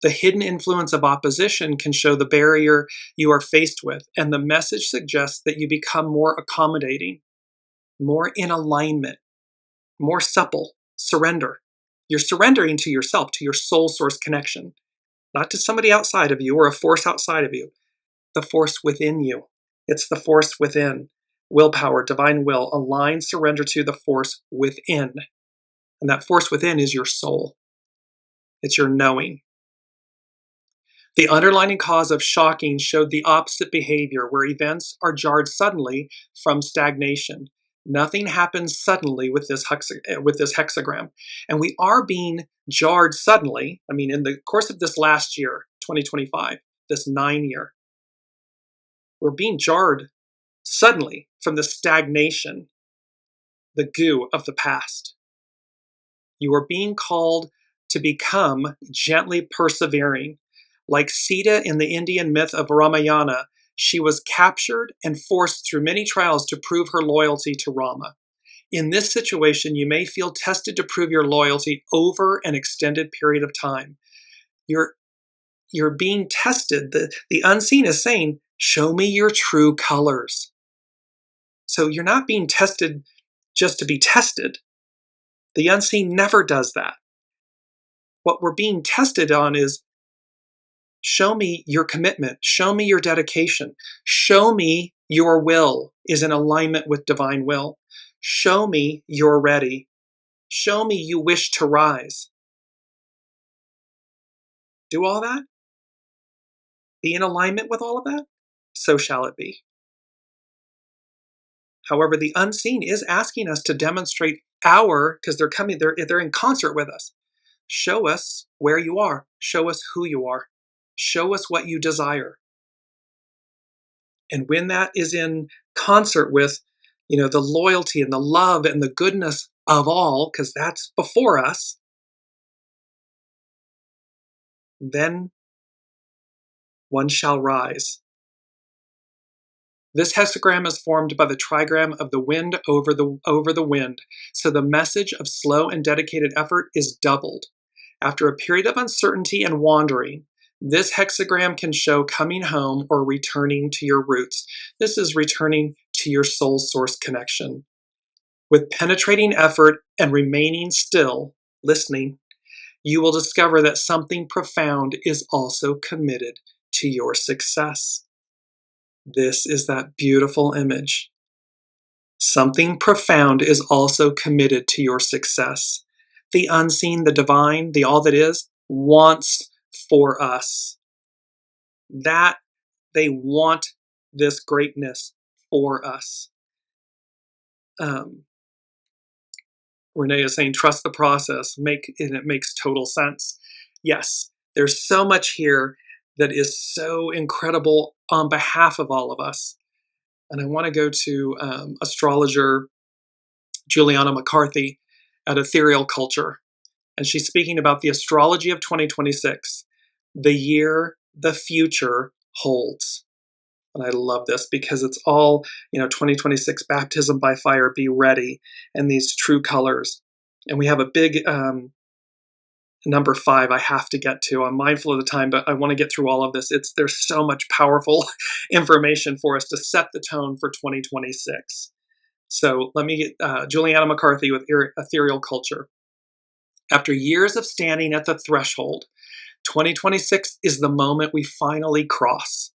The hidden influence of opposition can show the barrier you are faced with, and the message suggests that you become more accommodating, more in alignment, more supple, surrender. You're surrendering to yourself, to your soul source connection, not to somebody outside of you or a force outside of you, the force within you. It's the force within. Willpower, divine will, align, surrender to the force within. And that force within is your soul. It's your knowing. The underlying cause of shocking showed the opposite behavior, where events are jarred suddenly from stagnation. Nothing happens suddenly with this hexagram. And we are being jarred suddenly, in the course of this last year, 2025, this 9-year, we're being jarred suddenly from the stagnation, the goo of the past. You are being called to become gently persevering. Like Sita in the Indian myth of Ramayana, she was captured and forced through many trials to prove her loyalty to Rama. In this situation, you may feel tested to prove your loyalty over an extended period of time. You're being tested. The unseen is saying, show me your true colors. So you're not being tested just to be tested. The unseen never does that. What we're being tested on is, show me your commitment. Show me your dedication. Show me your will is in alignment with divine will. Show me you're ready. Show me you wish to rise. Do all that? Be in alignment with all of that? So shall it be. However, the unseen is asking us to demonstrate because they're in concert with us. Show us where you are. Show us who you are. Show us what you desire. And when that is in concert with, the loyalty and the love and the goodness of all, because that's before us, then one shall rise. This hexagram is formed by the trigram of the wind over the wind, so the message of slow and dedicated effort is doubled. After a period of uncertainty and wandering, this hexagram can show coming home or returning to your roots. This is returning to your soul source connection. With penetrating effort and remaining still, listening, you will discover that something profound is also committed to your success. This is that beautiful image. Something profound is also committed to your success. The unseen, the divine, the all that is, wants for us. That they want this greatness for us. Renee is saying, trust the process, and it makes total sense. Yes, there's so much here that is so incredible on behalf of all of us. And I want to go to astrologer Juliana McCarthy at Ethereal Culture. And she's speaking about the astrology of 2026, the year the future holds. And I love this because it's all, 2026 baptism by fire, be ready, and these true colors. And we have a big number 5 I have to get to. I'm mindful of the time, but I want to get through all of this. There's so much powerful information for us to set the tone for 2026. So let me get Juliana McCarthy with Ethereal Culture. After years of standing at the threshold, 2026 is the moment we finally cross.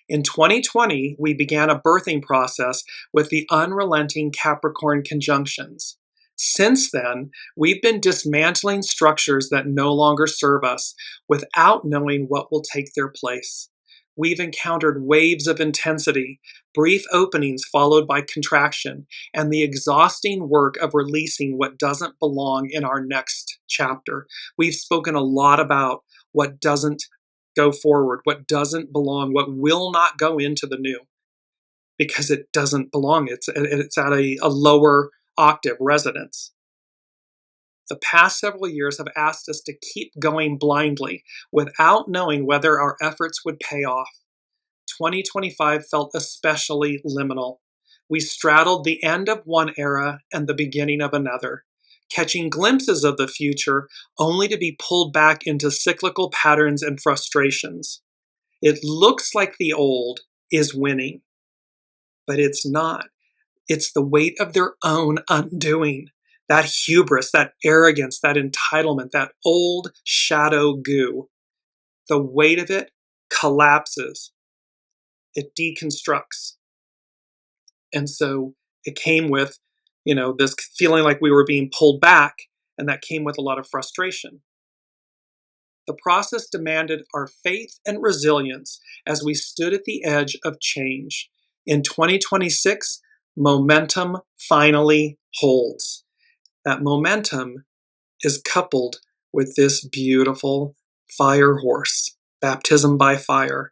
In 2020, we began a birthing process with the unrelenting Capricorn conjunctions. Since then, we've been dismantling structures that no longer serve us without knowing what will take their place. We've encountered waves of intensity, brief openings followed by contraction, and the exhausting work of releasing what doesn't belong in our next chapter. We've spoken a lot about what doesn't go forward, what doesn't belong, what will not go into the new, because it doesn't belong. It's at a lower octave resonance. The past several years have asked us to keep going blindly without knowing whether our efforts would pay off. 2025 felt especially liminal. We straddled the end of one era and the beginning of another, catching glimpses of the future only to be pulled back into cyclical patterns and frustrations. It looks like the old is winning, but it's not. It's the weight of their own undoing. That hubris, that arrogance, that entitlement, that old shadow goo. The weight of it collapses. It deconstructs. And so it came with, this feeling like we were being pulled back, and that came with a lot of frustration. The process demanded our faith and resilience as we stood at the edge of change. In 2026, momentum finally holds. That momentum is coupled with this beautiful fire horse, baptism by fire.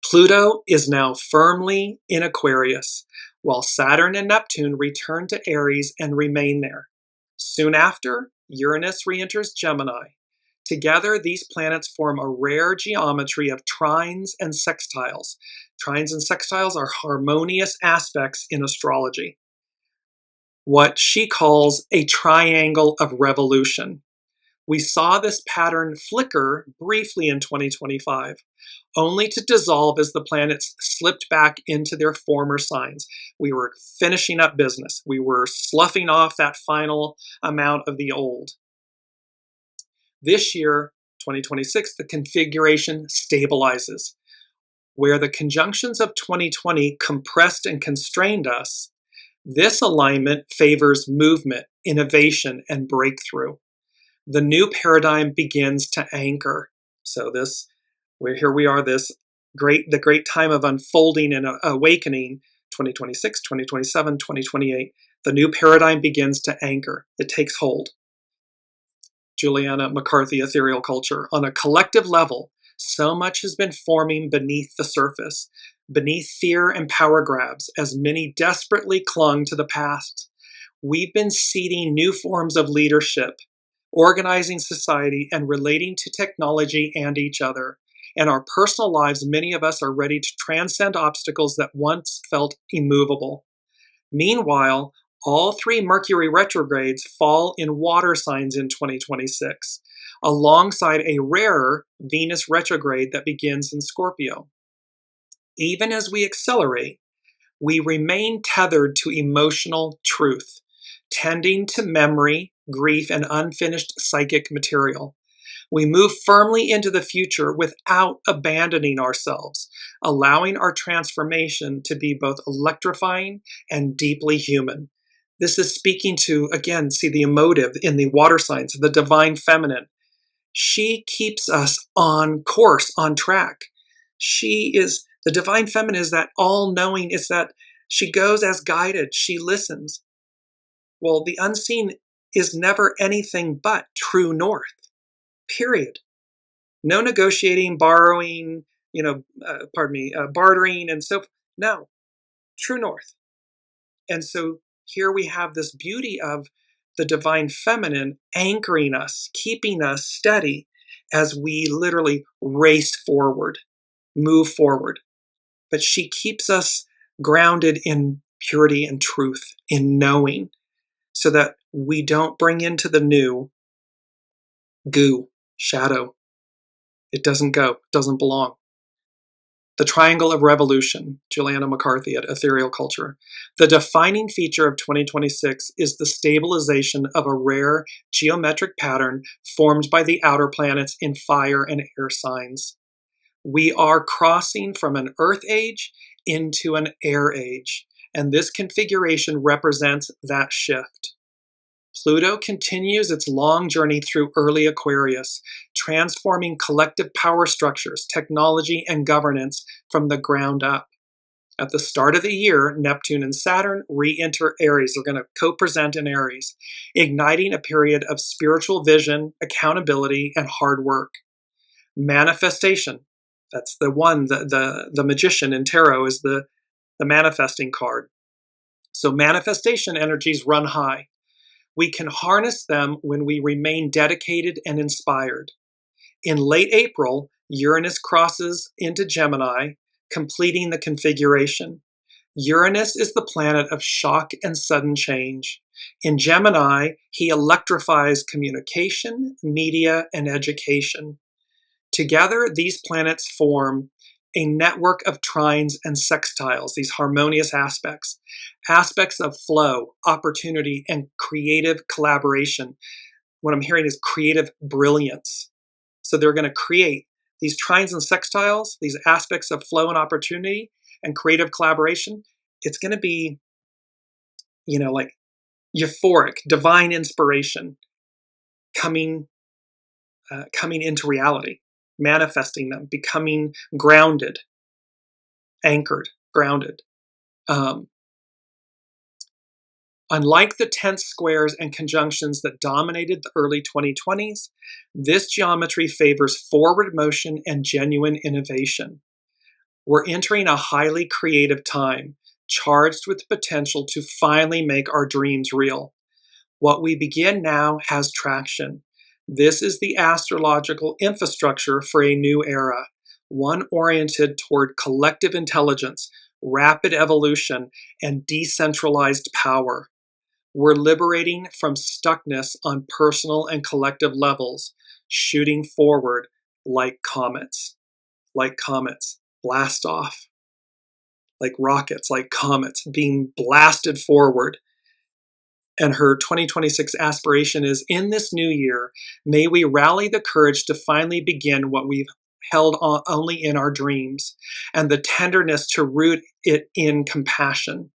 Pluto is now firmly in Aquarius, while Saturn and Neptune return to Aries and remain there. Soon after, Uranus re-enters Gemini. Together, these planets form a rare geometry of trines and sextiles. Trines and sextiles are harmonious aspects in astrology. What she calls a triangle of revolution. We saw this pattern flicker briefly in 2025, only to dissolve as the planets slipped back into their former signs. We were finishing up business. We were sloughing off that final amount of the old. This year, 2026, the configuration stabilizes. Where the conjunctions of 2020 compressed and constrained us, this alignment favors movement, innovation, and breakthrough. The new paradigm begins to anchor. So here we are, the great time of unfolding and awakening, 2026, 2027, 2028. The new paradigm begins to anchor. It takes hold. Juliana McCarthy, Ethereal Culture. On a collective level, so much has been forming beneath the surface, beneath fear and power grabs, as many desperately clung to the past. We've been seeding new forms of leadership, organizing society, and relating to technology and each other. In our personal lives, many of us are ready to transcend obstacles that once felt immovable. Meanwhile, all 3 Mercury retrogrades fall in water signs in 2026, alongside a rarer Venus retrograde that begins in Scorpio. Even as we accelerate, we remain tethered to emotional truth, tending to memory, grief, and unfinished psychic material. We move firmly into the future without abandoning ourselves, allowing our transformation to be both electrifying and deeply human. This is speaking to, again, see the emotive in the water signs, the divine feminine. She keeps us on course, on track. The divine feminine is that all-knowing, it's that she goes as guided, she listens. Well, the unseen is never anything but true north, period. No negotiating, borrowing, bartering and so forth. No, true north. And so here we have this beauty of the divine feminine anchoring us, keeping us steady as we literally race forward, move forward. But she keeps us grounded in purity and truth, in knowing, so that we don't bring into the new goo, shadow. It doesn't go, doesn't belong. The Triangle of Revolution, Juliana McCarthy at Ethereal Culture. The defining feature of 2026 is the stabilization of a rare geometric pattern formed by the outer planets in fire and air signs. We are crossing from an earth age into an air age, and this configuration represents that shift. Pluto continues its long journey through early Aquarius, transforming collective power structures, technology, and governance from the ground up. At the start of the year, Neptune and Saturn re-enter Aries. They're going to co-present in Aries, igniting a period of spiritual vision, accountability, and hard work. Manifestation. That's the one, the magician in tarot is the manifesting card. So manifestation energies run high. We can harness them when we remain dedicated and inspired. In late April, Uranus crosses into Gemini, completing the configuration. Uranus is the planet of shock and sudden change. In Gemini, he electrifies communication, media, and education. Together, these planets form a network of trines and sextiles, these harmonious aspects of flow, opportunity, and creative collaboration. What I'm hearing is creative brilliance. So they're going to create these trines and sextiles, these aspects of flow and opportunity and creative collaboration. It's going to be, like euphoric, divine inspiration coming into reality. Manifesting them, becoming grounded, anchored, grounded. Unlike the tense squares and conjunctions that dominated the early 2020s, this geometry favors forward motion and genuine innovation. We're entering a highly creative time, charged with the potential to finally make our dreams real. What we begin now has traction. This is the astrological infrastructure for a new era, one oriented toward collective intelligence, rapid evolution, and decentralized power. We're liberating from stuckness on personal and collective levels, shooting forward like comets, blast off, like rockets, like comets, being blasted forward. And her 2026 aspiration is, in this new year, may we rally the courage to finally begin what we've held only in our dreams, and the tenderness to root it in compassion.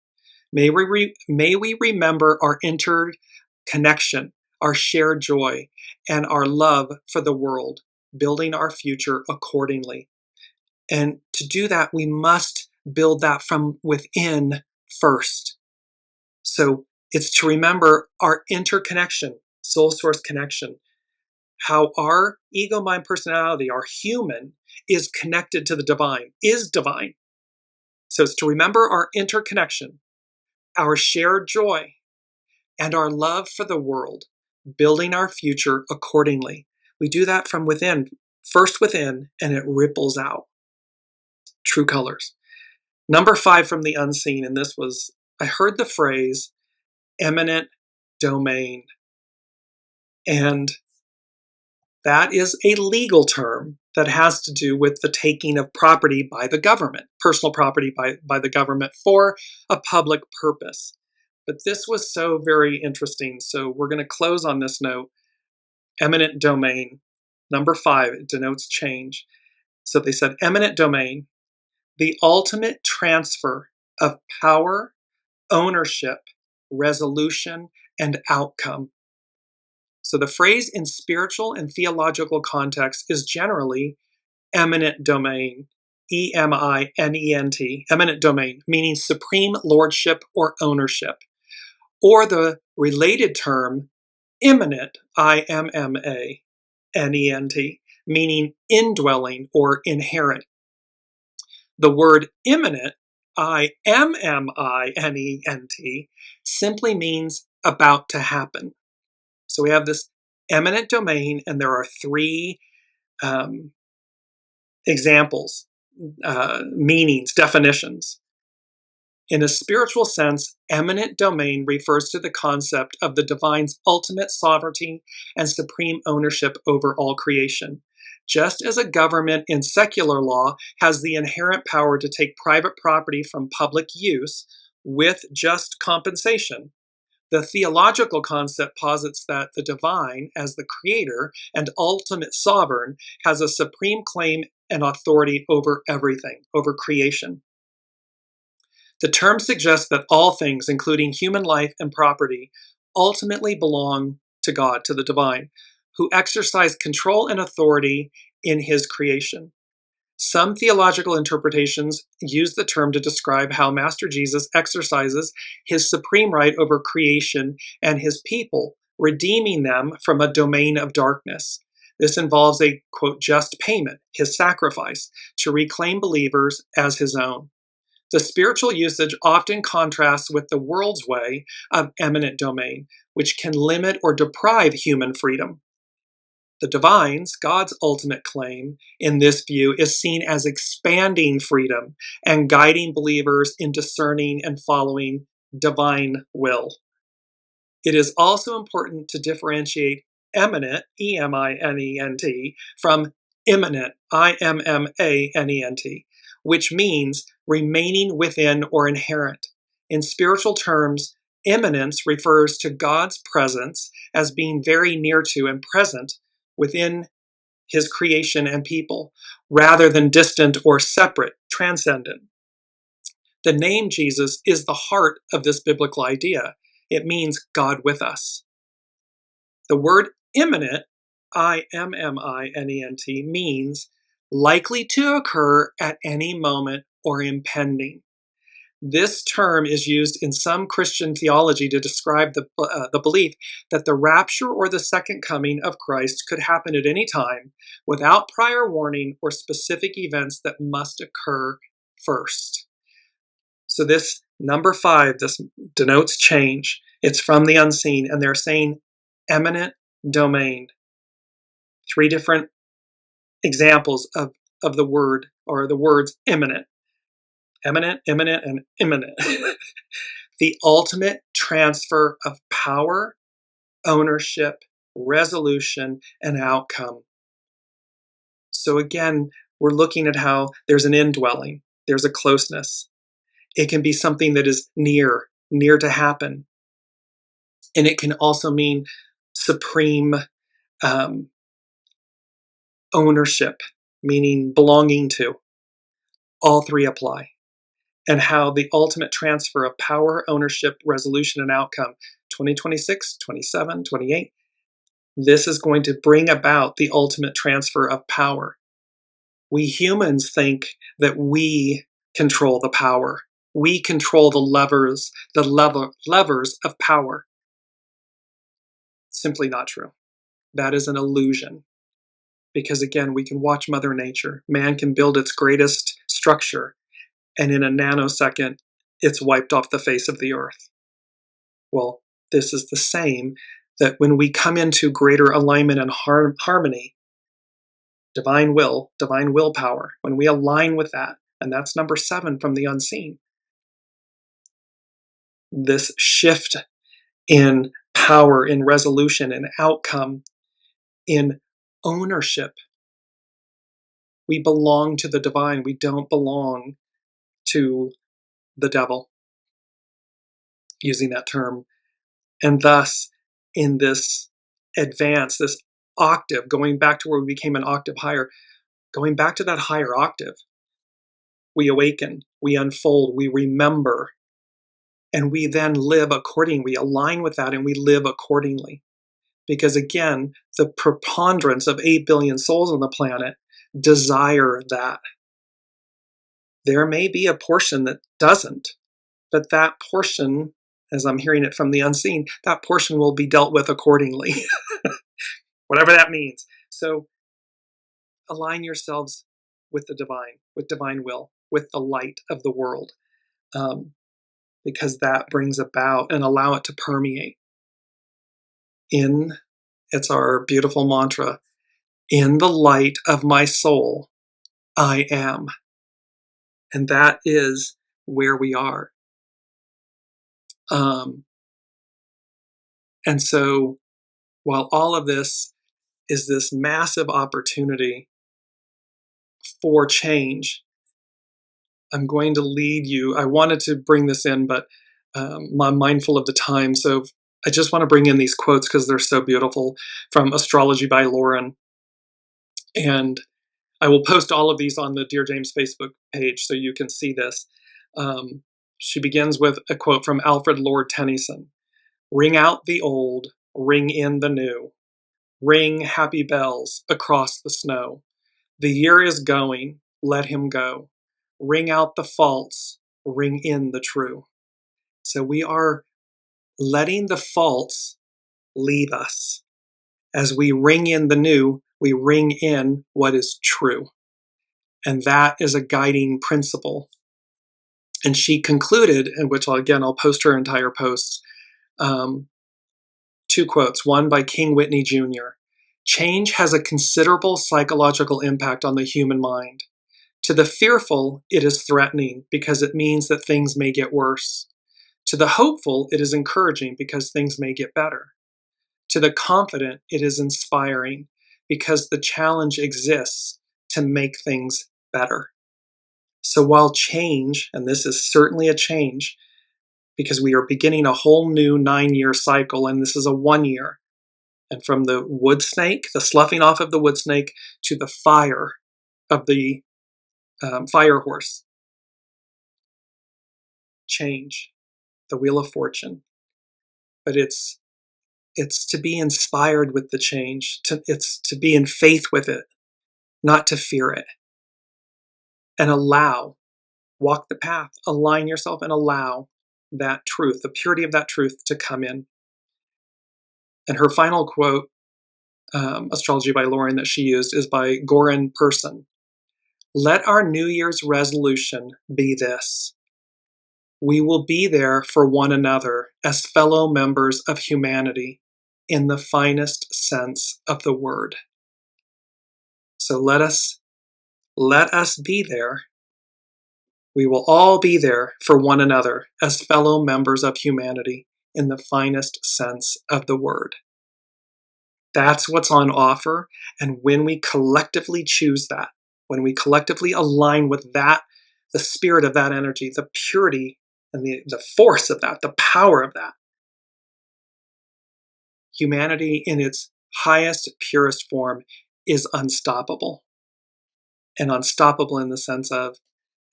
May we remember our interconnection, our shared joy, and our love for the world, building our future accordingly. And to do that, we must build that from within first. So it's to remember our interconnection, soul source connection, how our ego, mind, personality, our human, is connected to the divine, is divine. So it's to remember our interconnection, our shared joy, and our love for the world, building our future accordingly. We do that from within, first within, and it ripples out. True colors. Number 5 from the unseen, and this was, I heard the phrase, eminent domain. And that is a legal term that has to do with the taking of property by the government, personal property by the government for a public purpose. But this was so very interesting. So we're going to close on this note. Eminent domain. Number 5, it denotes change. So they said eminent domain, the ultimate transfer of power, ownership, resolution, and outcome. So the phrase in spiritual and theological context is generally eminent domain, EMINENT, eminent domain, meaning supreme lordship or ownership. or the related term imminent, IMMANENT, meaning indwelling or inherent. The word imminent, IMMINENT, simply means about to happen. So we have this eminent domain, and there are three examples, meanings, definitions. In a spiritual sense, eminent domain refers to the concept of the divine's ultimate sovereignty and supreme ownership over all creation. Just as a government in secular law has the inherent power to take private property from public use with just compensation, the theological concept posits that the divine, as the creator and ultimate sovereign, has a supreme claim and authority over everything, over creation. The term suggests that all things, including human life and property, ultimately belong to God, to the divine, who exercised control and authority in his creation. Some theological interpretations use the term to describe how Master Jesus exercises his supreme right over creation and his people, redeeming them from a domain of darkness. This involves a, quote, just payment, his sacrifice, to reclaim believers as his own. The spiritual usage often contrasts with the world's way of eminent domain, which can limit or deprive human freedom. The divine's, God's ultimate claim in this view is seen as expanding freedom and guiding believers in discerning and following divine will. It is also important to differentiate eminent, E-M-I-N-E-N-T, from imminent, I-M-M-A-N-E-N-T, which means remaining within or inherent. In spiritual terms, imminence refers to God's presence as being very near to and present within his creation and people, rather than distant or separate, transcendent. The name Jesus is the heart of this biblical idea. It means God with us. The word imminent, I-M-M-I-N-E-N-T, means likely to occur at any moment or impending. This term is used in some Christian theology to describe the belief that the rapture or the second coming of Christ could happen at any time without prior warning or specific events that must occur first. So this number 5, this denotes change. It's from the unseen, and they're saying eminent domain. 3 different examples of the word, or the words imminent. Eminent, imminent, and imminent. The ultimate transfer of power, ownership, resolution, and outcome. So again, we're looking at how there's an indwelling, there's a closeness. It can be something that is near to happen. And it can also mean supreme ownership, meaning belonging to. All 3 apply. And how the ultimate transfer of power, ownership, resolution, and outcome, 2026, 27, 28, this is going to bring about the ultimate transfer of power. We humans think that we control the power. We control the levers of power. Simply not true. That is an illusion. Because again, we can watch Mother Nature. Man can build its greatest structure, and in a nanosecond, it's wiped off the face of the earth. Well, this is the same, that when we come into greater alignment and harmony, divine willpower, when we align with that, and that's number 7 from the unseen, this shift in power, in resolution, in outcome, in ownership. We belong to the divine. We don't belong to the devil, using that term. And thus, in this advance, this octave, going back to where we became an octave higher, going back to that higher octave, we awaken, we unfold, we remember, and we then live accordingly. We align with that and we live accordingly. Because again, the preponderance of 8 billion souls on the planet desire that. There may be a portion that doesn't, but that portion as I'm hearing it from the unseen, that portion will be dealt with accordingly, whatever that means. So align yourselves with the divine, with divine will, with the light of the world, because that brings about, and allow it to permeate. It's our beautiful mantra, in the light of my soul, I am. And that is where we are. And so while all of this is this massive opportunity for change, I'm going to lead you. I wanted to bring this in, but I'm mindful of the time. So I just want to bring in these quotes because they're so beautiful from Astrology by Lauren. And I will post all of these on the Dearjames Facebook page so you can see this. She begins with a quote from Alfred Lord Tennyson. Ring out the old, ring in the new. Ring happy bells across the snow. The year is going, let him go. Ring out the false, ring in the true. So we are letting the false leave us. As we ring in the new, we ring in what is true. And that is a guiding principle. And she concluded, in which I'll post her entire post, two quotes, one by King Whitney Jr. Change has a considerable psychological impact on the human mind. To the fearful, it is threatening because it means that things may get worse. To the hopeful, it is encouraging because things may get better. To the confident, it is inspiring because the challenge exists to make things better. So while change, and this is certainly a change, because we are beginning a whole new 9-year cycle, and this is a 1 year. And from the wood snake, the sloughing off of the wood snake, to the fire of the fire horse. Change, the wheel of fortune. But it's to be inspired with the change. It's to be in faith with it, not to fear it. And walk the path, align yourself and allow that truth, the purity of that truth to come in. And her final quote, Astrology by Lauren, that she used is by Goran Person. Let our New Year's resolution be this. We will be there for one another as fellow members of humanity in the finest sense of the word. So let us be there. We will all be there for one another as fellow members of humanity in the finest sense of the word. That's what's on offer. And when we collectively choose that, when we collectively align with that, the spirit of that energy, the purity and the force of that, the power of that, humanity in its highest, purest form is unstoppable. And unstoppable in the sense of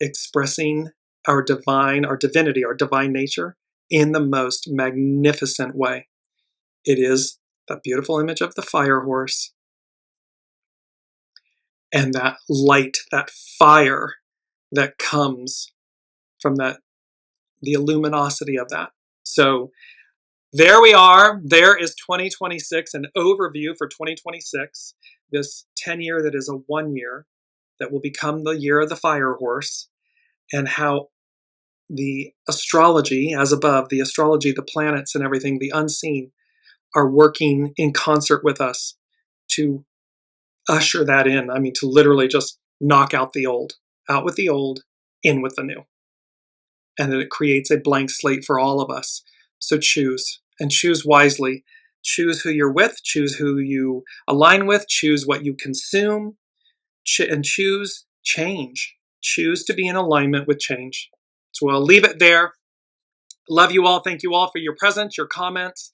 expressing our divinity, our divine nature in the most magnificent way. It is that beautiful image of the fire horse and that light, that fire that comes from the luminosity of that. So there we are. There is 2026, an overview for 2026, this 10-year that is a 1 year that will become the year of the fire horse, and how the astrology, as above, the astrology, the planets and everything, the unseen, are working in concert with us to usher that in. I mean, to literally just knock out the old, out with the old, in with the new. And that it creates a blank slate for all of us. So choose, and choose wisely. Choose who you're with, choose who you align with, choose what you consume, and choose change. Choose to be in alignment with change. So I'll leave it there. Love you all. Thank you all for your presence, your comments,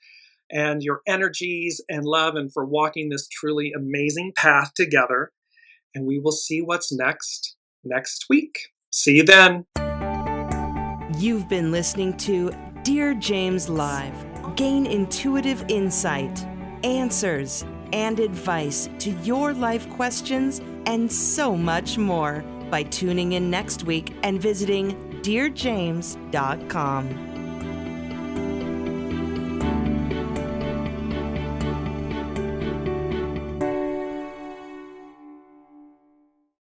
and your energies and love, and for walking this truly amazing path together. And we will see what's next week. See you then. You've been listening to Dearjames Live. Gain intuitive insight, answers, and advice to your life questions, and so much more by tuning in next week and visiting dearjames.com.